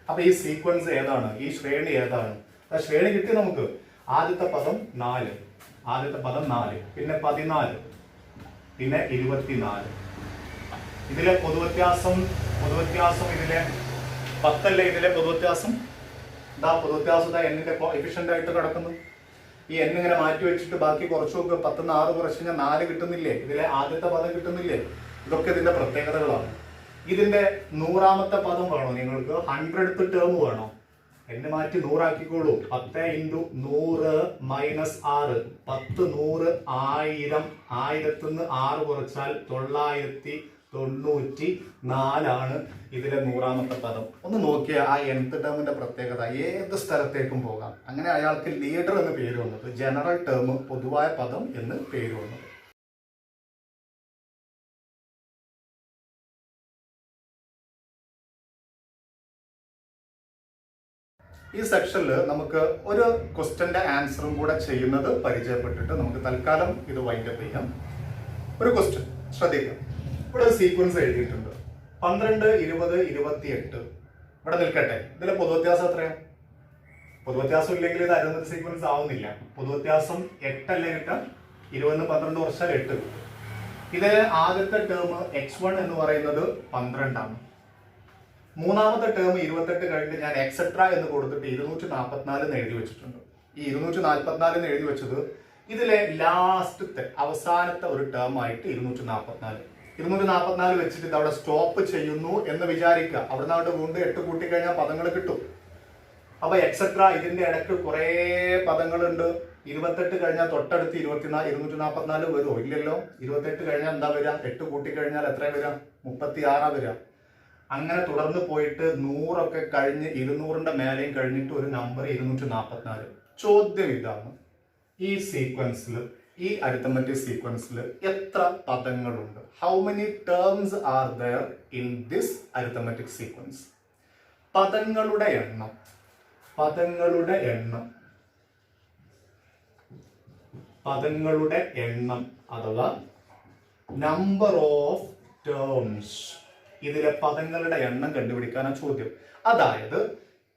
അപ്പൊ ഈ സീക്വൻസ് ഏതാണ്? ഈ ശ്രേണി ഏതാണ്? ശ്രേണി കിട്ടി നമുക്ക്. ആദ്യത്തെ പദം 4, പിന്നെ 14, പിന്നെ 24. ഇതിലെ പൊതുവ്യത്യാസം ഇതിലെ 10 അല്ലേ? ഇതിലെ പൊതുവ്യത്യാസം എന്നിന്റെ കോഎഫിഷ്യന്റ് ആയിട്ട് കിടക്കുന്നു. ഈ n ഇങ്ങനെ മാറ്റി വെച്ചിട്ട് ബാക്കി കുറച്ച് നോക്കുക. 10 ന്ന് 6 കുറച്ച് കഴിഞ്ഞാൽ 4 കിട്ടുന്നില്ലേ? ഇതിലെ ആദ്യത്തെ പദം കിട്ടുന്നില്ലേ? ഇതൊക്കെ ഇതിന്റെ പ്രത്യേകതകളാണ്. ഇതിന്റെ 100ാമത്തെ പദം വേണോ നിങ്ങൾക്ക്? 100th ടേം വേണോ? എന്നെ മാറ്റി 100 ആക്കിക്കോളൂ. 10 × 100 - 6. 10 100 1000. 1000ന്ന് 6 കുറച്ചാൽ 994 ഇതിലെ 100ാമത്തെ പദം. ഒന്ന് നോക്കിയ ആ nth ടേമിന്റെ പ്രത്യേകത. ഏത് സ്ഥലത്തേക്കും പോകാം. അങ്ങനെ അയാൾക്ക് ലീഡർ എന്ന് പേര് വന്നത്. ജനറൽ ടേം, പൊതുവായ പദം എന്ന് പേര് വന്നത്. ഈ സെക്ഷനിൽ നമുക്ക് ഒരു ക്വസ്റ്റ്യന്റെ ആൻസറും കൂടെ ചെയ്യുന്നത് പരിചയപ്പെട്ടിട്ട് നമുക്ക് തൽക്കാലം ഇത് വൈൻഡപ്പ് ചെയ്യാം. ഒരു ക്വസ്റ്റ്യൻ ശ്രദ്ധിക്കാം. ഇവിടെ ഒരു സീക്വൻസ് എഴുതിയിട്ടുണ്ട്. 12, 20, 28. ഇവിടെ നിൽക്കട്ടെ. ഇതിലെ പൊതുവ്യത്യാസം എത്രയാണ്? പൊതുവ്യത്യാസം ഇല്ലെങ്കിൽ ഇത് അരുന്നത സീക്വൻസ് ആവുന്നില്ല. പൊതുവ്യത്യാസം 8 അല്ലേ കിട്ടാം. 20 12 കുറച്ചാൽ 8 കിട്ടും. ഇതിലെ ആദ്യത്തെ ടേം x1 എന്ന് പറയുന്നത് 12 ആണ്. മൂന്നാമത്തെ ടേം 28 കഴിഞ്ഞ് ഞാൻ എക്സെട്ര എന്ന് കൊടുത്തിട്ട് 244 എന്ന് എഴുതി വെച്ചിട്ടുണ്ട്. ഈ 244 എന്ന് എഴുതി വെച്ചത് ഇതിലെ ലാസ്റ്റത്തെ അവസാനത്തെ ഒരു ടേം ആയിട്ട് 244 വെച്ചിട്ട് ഇത് അവിടെ സ്റ്റോപ്പ് ചെയ്യുന്നു എന്ന് വിചാരിക്കുക. അവിടുന്ന് അവിടെ വീണ്ടും 8 കൂട്ടിക്കഴിഞ്ഞാൽ പദങ്ങൾ കിട്ടും. അപ്പൊ എക്സെട്ര ഇതിന്റെ ഇടയ്ക്ക് കുറെ പദങ്ങളുണ്ട്. 28 കഴിഞ്ഞാൽ തൊട്ടടുത്ത് 244 വരുമോ? ഇല്ലല്ലോ. 28 കഴിഞ്ഞാൽ എന്താ വരിക? 8 കൂട്ടിക്കഴിഞ്ഞാൽ എത്ര വരാം? 36 വരിക. അങ്ങനെ തുടർന്ന് പോയിട്ട് 100 ഒക്കെ കഴിഞ്ഞ് 200ന്റെ മേലെയും കഴിഞ്ഞിട്ട് ഒരു നമ്പർ 244. ചോദ്യം ഇതാണ്, ഈ സീക്വൻസിൽ, ഈ അരിത്തമെറ്റിക് സീക്വൻസിൽ എത്ര പദങ്ങളുണ്ട്? How many terms are there in this arithmetic sequence? പദങ്ങളുടെ എണ്ണം, പദങ്ങളുടെ എണ്ണം, പദങ്ങളുടെ എണ്ണം അഥവാ നമ്പർ ഓഫ് ടേംസ്. ഇതിലെ പദങ്ങളുടെ എണ്ണം കണ്ടുപിടിക്കാനാണ് ചോദ്യം. അതായത്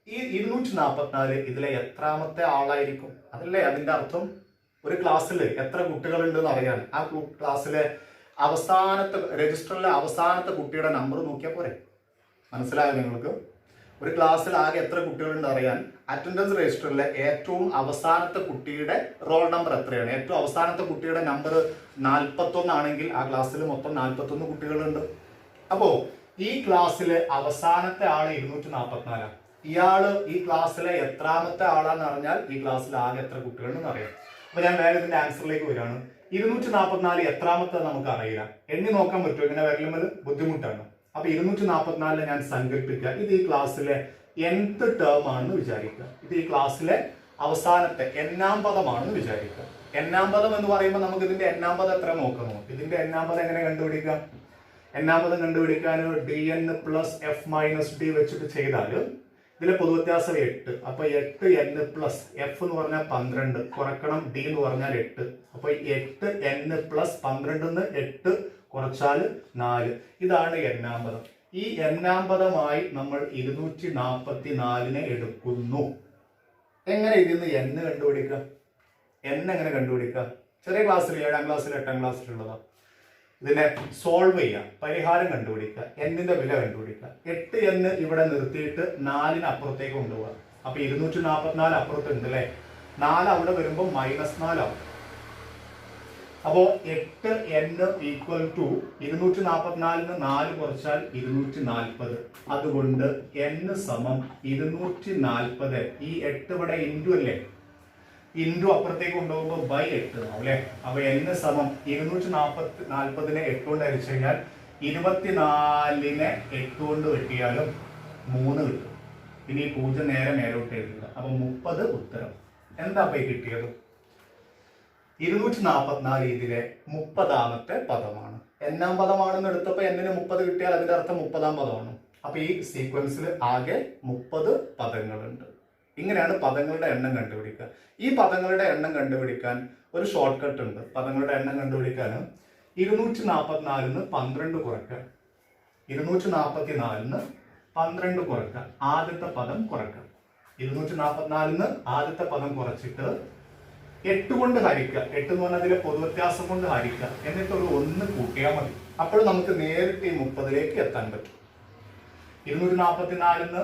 ഈ 244 ഇതിലെ എത്രാമത്തെ ആളായിരിക്കും? അതല്ലേ അതിന്റെ അർത്ഥം. ഒരു ക്ലാസ്സിൽ എത്ര കുട്ടികളുണ്ടെന്ന് അറിയാൻ ആ ക്ലാസ്സിലെ അവസാനത്തെ രജിസ്റ്ററിലെ അവസാനത്തെ കുട്ടിയുടെ നമ്പർ നോക്കിയാൽ പോരെ? മനസ്സിലായോ നിങ്ങൾക്ക്? ഒരു ക്ലാസ്സിൽ ആകെ എത്ര കുട്ടികളുണ്ട് അറിയാൻ അറ്റൻഡൻസ് രജിസ്റ്ററിലെ ഏറ്റവും അവസാനത്തെ കുട്ടിയുടെ റോൾ നമ്പർ എത്രയാണ്? ഏറ്റവും അവസാനത്തെ കുട്ടിയുടെ നമ്പർ 41 ആണെങ്കിൽ ആ ക്ലാസ്സിൽ മൊത്തം 41 കുട്ടികളുണ്ട്. അപ്പോ ഈ ക്ലാസ്സിലെ അവസാനത്തെ ആള് 244. ഇയാള് ഈ ക്ലാസ്സിലെ എത്രാമത്തെ ആളാന്ന് അറിഞ്ഞാൽ ഈ ക്ലാസ്സിൽ ആകെ എത്ര കുട്ടികളുണ്ടെന്ന് അറിയാം. അപ്പൊ ഞാൻ വേറെ ഇതിന്റെ ആൻസറിലേക്ക് വരികയാണ്. 244 എത്രാമത്തെ നമുക്ക് അറിയില്ല. എണ്ണി നോക്കാൻ പറ്റുമോ? ഇങ്ങനെ വരലുമ്പോൾ ബുദ്ധിമുട്ടാണ്. അപ്പൊ 244 ഞാൻ സങ്കല്പിക്കുക ഇത് ഈ ക്ലാസ്സിലെ nth ടേം ആണെന്ന് വിചാരിക്കുക. ഇത് ഈ ക്ലാസ്സിലെ അവസാനത്തെ n-ാം പദമാണെന്ന് വിചാരിക്കുക. n-ാം പദം എന്ന് പറയുമ്പോൾ നമുക്ക് ഇതിന്റെ n-ാം പദം എത്ര നോക്കുന്നു? ഇതിന്റെ n-ാം പദം എങ്ങനെ കണ്ടുപിടിക്കാം? n-ാം പദം കണ്ടുപിടിക്കാൻ dn + f - d വെച്ചിട്ട് ചെയ്താൽ ഇതിലെ പൊതുവ്യത്യാസം 8. അപ്പൊ 8n + f എന്ന് പറഞ്ഞാൽ 12 കുറക്കണം d എന്ന് പറഞ്ഞാൽ 8. അപ്പൊ 8n + 12 8 കുറച്ചാൽ 4. ഇതാണ് n-ാം പദം. ഈ n-ാം പദമായി നമ്മൾ 244 എടുക്കുന്നു. എങ്ങനെ ഇതിന്ന് n കണ്ടുപിടിക്കാം? n എങ്ങനെ കണ്ടുപിടിക്കാം? ചെറിയ ക്ലാസ്സിൽ 7ാം ക്ലാസ്സിൽ 8ാം ക്ലാസ്സിലുള്ളതാ. ഇതിനെ സോൾവ് ചെയ്യാം, പരിഹാരം കണ്ടുപിടിക്കുക, എന്നിന്റെ വില കണ്ടുപിടിക്കുക. 8n ഇവിടെ നിർത്തിയിട്ട് 4ന് അപ്പുറത്തേക്ക് കൊണ്ടുപോകാം. അപ്പൊ 244 അപ്പുറത്തുണ്ട് അല്ലെ. 4 അവിടെ വരുമ്പോൾ -4 ആവും. അപ്പോ 8n = 244 4 കുറച്ചാൽ 240. അതുകൊണ്ട് n = 240. ഈ 8 ഇവിടെ ഇൻറ്റു അല്ലേ, ഇൻറ്റു അപ്പുറത്തേക്ക് കൊണ്ടുപോകുമ്പോൾ /8 ആവും അല്ലെ. അപ്പൊ n = 240 8 കൊണ്ട് ഹരിച്ചു കഴിഞ്ഞാൽ 24 8 കൊണ്ട് വെട്ടിയാലും 3 കിട്ടും. ഇനി 0 നേരെ മേലോട്ട് എഴുതുക. അപ്പൊ 30 ഉത്തരം. എന്താ അപ്പൊ കിട്ടിയത്? 244 ഇതിലെ 30ാമത്തെ പദമാണ്. n-ാം പദമാണെന്ന് എടുത്തപ്പോൾ n-ന് 30 കിട്ടിയാൽ അതിന്റെ അർത്ഥം 30ാം പദമാണ്. അപ്പൊ ഈ സീക്വൻസിൽ ആകെ 30 പദങ്ങളുണ്ട്. ഇങ്ങനെയാണ് പദങ്ങളുടെ എണ്ണം കണ്ടുപിടിക്കുക. ഈ പദങ്ങളുടെ എണ്ണം കണ്ടുപിടിക്കാൻ ഒരു ഷോർട്ട് കട്ട് ഉണ്ട്. പദങ്ങളുടെ എണ്ണം കണ്ടുപിടിക്കാൻ 244 12 കുറയ്ക്കുക, 244 12 കുറയ്ക്കുക, ആദ്യത്തെ പദം കുറയ്ക്കുക. 244 ആദ്യത്തെ പദം കുറച്ചിട്ട് 8 കൊണ്ട് ഹരിക്കുക. 8 എന്ന് പറഞ്ഞാൽ അതിലെ പൊതുവ്യത്യാസം കൊണ്ട് ഹരിക്കുക. എന്നിട്ട് ഒരു 1 കൂട്ടിയാൽ മതി. അപ്പോൾ നമുക്ക് നേരിട്ട് ഈ 30ലേക്ക് എത്താൻ പറ്റും. 244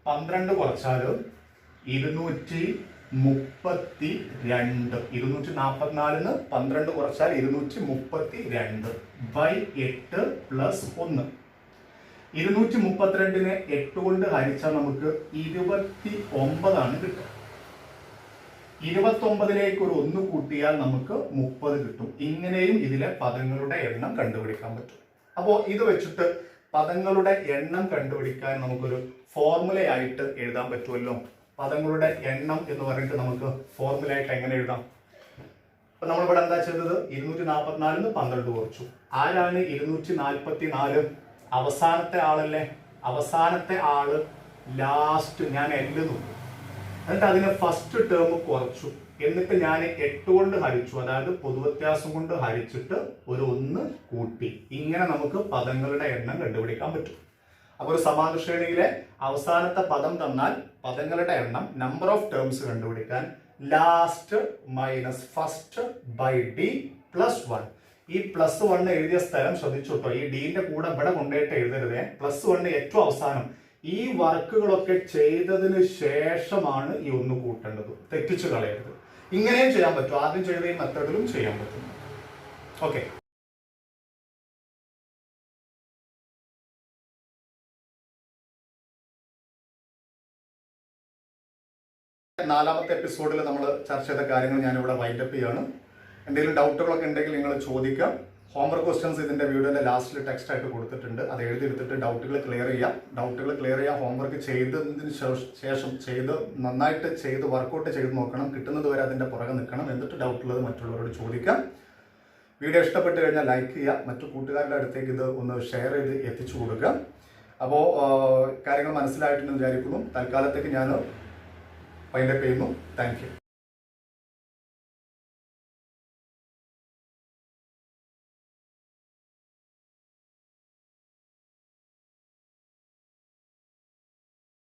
12 കുറച്ചാൽ 232. 244 12 കുറച്ചാൽ 232 /8 + 1. 232നെ 8 കൊണ്ട് ഹരിച്ചാൽ നമുക്ക് 29 കിട്ടുക. 29ലേക്ക് ഒരു 1 കൂട്ടിയാൽ നമുക്ക് 30 കിട്ടും. ഇങ്ങനെയും ഇതിലെ പദങ്ങളുടെ എണ്ണം കണ്ടുപിടിക്കാൻ പറ്റും. അപ്പോൾ ഇത് വെച്ചിട്ട് പദങ്ങളുടെ എണ്ണം കണ്ടുപിടിക്കാൻ നമുക്കൊരു ഫോർമുലയായിട്ട് എഴുതാൻ പറ്റുമല്ലോ. പദങ്ങളുടെ എണ്ണം എന്ന് പറഞ്ഞിട്ട് നമുക്ക് ഫോർമുലയായിട്ട് എങ്ങനെ എഴുതാം? അപ്പൊ നമ്മളിവിടെ എന്താ ചെയ്തത്? 244 12 കുറച്ചു. ആരാണ് 244? അവസാനത്തെ ആളല്ലേ. അവസാനത്തെ ആള് ലാസ്റ്റ് ഞാൻ എല്ല് നോക്കും. എന്നിട്ട് അതിനെ ഫസ്റ്റ് ടേം കുറച്ചു. എന്നിട്ട് ഞാൻ 8 കൊണ്ട് ഹരിച്ചു. അതായത് പൊതുവ്യത്യാസം കൊണ്ട് ഹരിച്ചിട്ട് ഒരു 1 കൂട്ടി. ഇങ്ങനെ നമുക്ക് പദങ്ങളുടെ എണ്ണം കണ്ടുപിടിക്കാൻ പറ്റും. അപ്പൊ ഒരു സമാന ശ്രേണിയിലെ അവസാനത്തെ പദം തന്നാൽ പദങ്ങളുടെ എണ്ണം, നമ്പർ ഓഫ് ടേംസ് കണ്ടുപിടിക്കാൻ last minus first by d plus 1. ഈ +1 എഴുതിയ സ്ഥലം ശ്രദ്ധിച്ചു കേട്ടോ. ഈ ഡീന്റെ കൂടെ ഇവിടെ കൊണ്ടുപോയിട്ട് എഴുതരുതേ. +1 ഏറ്റവും അവസാനം. ഈ വർക്കുകളൊക്കെ ചെയ്തതിന് ശേഷമാണ് ഈ 1 കൂട്ടേണ്ടത്. തെറ്റിച്ചു കളയരുത്. ഇങ്ങനെയും ചെയ്യാൻ പറ്റും. ആദ്യം ചെയ്ത ഈ മെത്തേഡിലും ചെയ്യാൻ പറ്റും. ഓക്കെ. നാലാമത്തെ എപ്പിസോഡിൽ നമ്മൾ ചർച്ച ചെയ്ത കാര്യങ്ങൾ ഞാനിവിടെ വൈൻഡപ്പ് ചെയ്യാണ്. എന്തെങ്കിലും ഡൗട്ടുകളൊക്കെ ഉണ്ടെങ്കിൽ നിങ്ങൾ ചോദിക്കാം. ഹോംവർക്ക് ക്വസ്റ്റ്യൻസ് ഇതിന്റെ വീഡിയോയുടെ ലാസ്റ്റിൽ ടെക്സ്റ്റ് ആയിട്ട് കൊടുത്തിട്ടുണ്ട്. അത് എഴുതിയെടുത്തിട്ട് ഡൗട്ടുകൾ ക്ലിയർ ചെയ്യാം. ഹോംവർക്ക് ചെയ്തതിന് ശേഷം നന്നായിട്ട് ചെയ്ത് വർക്കൗട്ട് ചെയ്ത് നോക്കണം. കിട്ടുന്നത് വരെ അതിന്റെ പുറകെ നിൽക്കണം. എന്നിട്ട് ഡൗട്ടുള്ളത് മറ്റുള്ളവരോട് ചോദിക്കാം. വീഡിയോ ഇഷ്ടപ്പെട്ട് കഴിഞ്ഞാൽ ലൈക്ക് ചെയ്യുക. മറ്റു കൂട്ടുകാരുടെ അടുത്തേക്ക് ഇത് ഒന്ന് ഷെയർ ചെയ്ത് എത്തിച്ചു കൊടുക്കുക. അപ്പോൾ കാര്യങ്ങൾ മനസ്സിലായിട്ടുണ്ടെന്ന് വിചാരിക്കുന്നു. തൽക്കാലത്തേക്ക് ഞാൻ വൈൻഡപ്പ് ചെയ്യുന്നു. Thank you.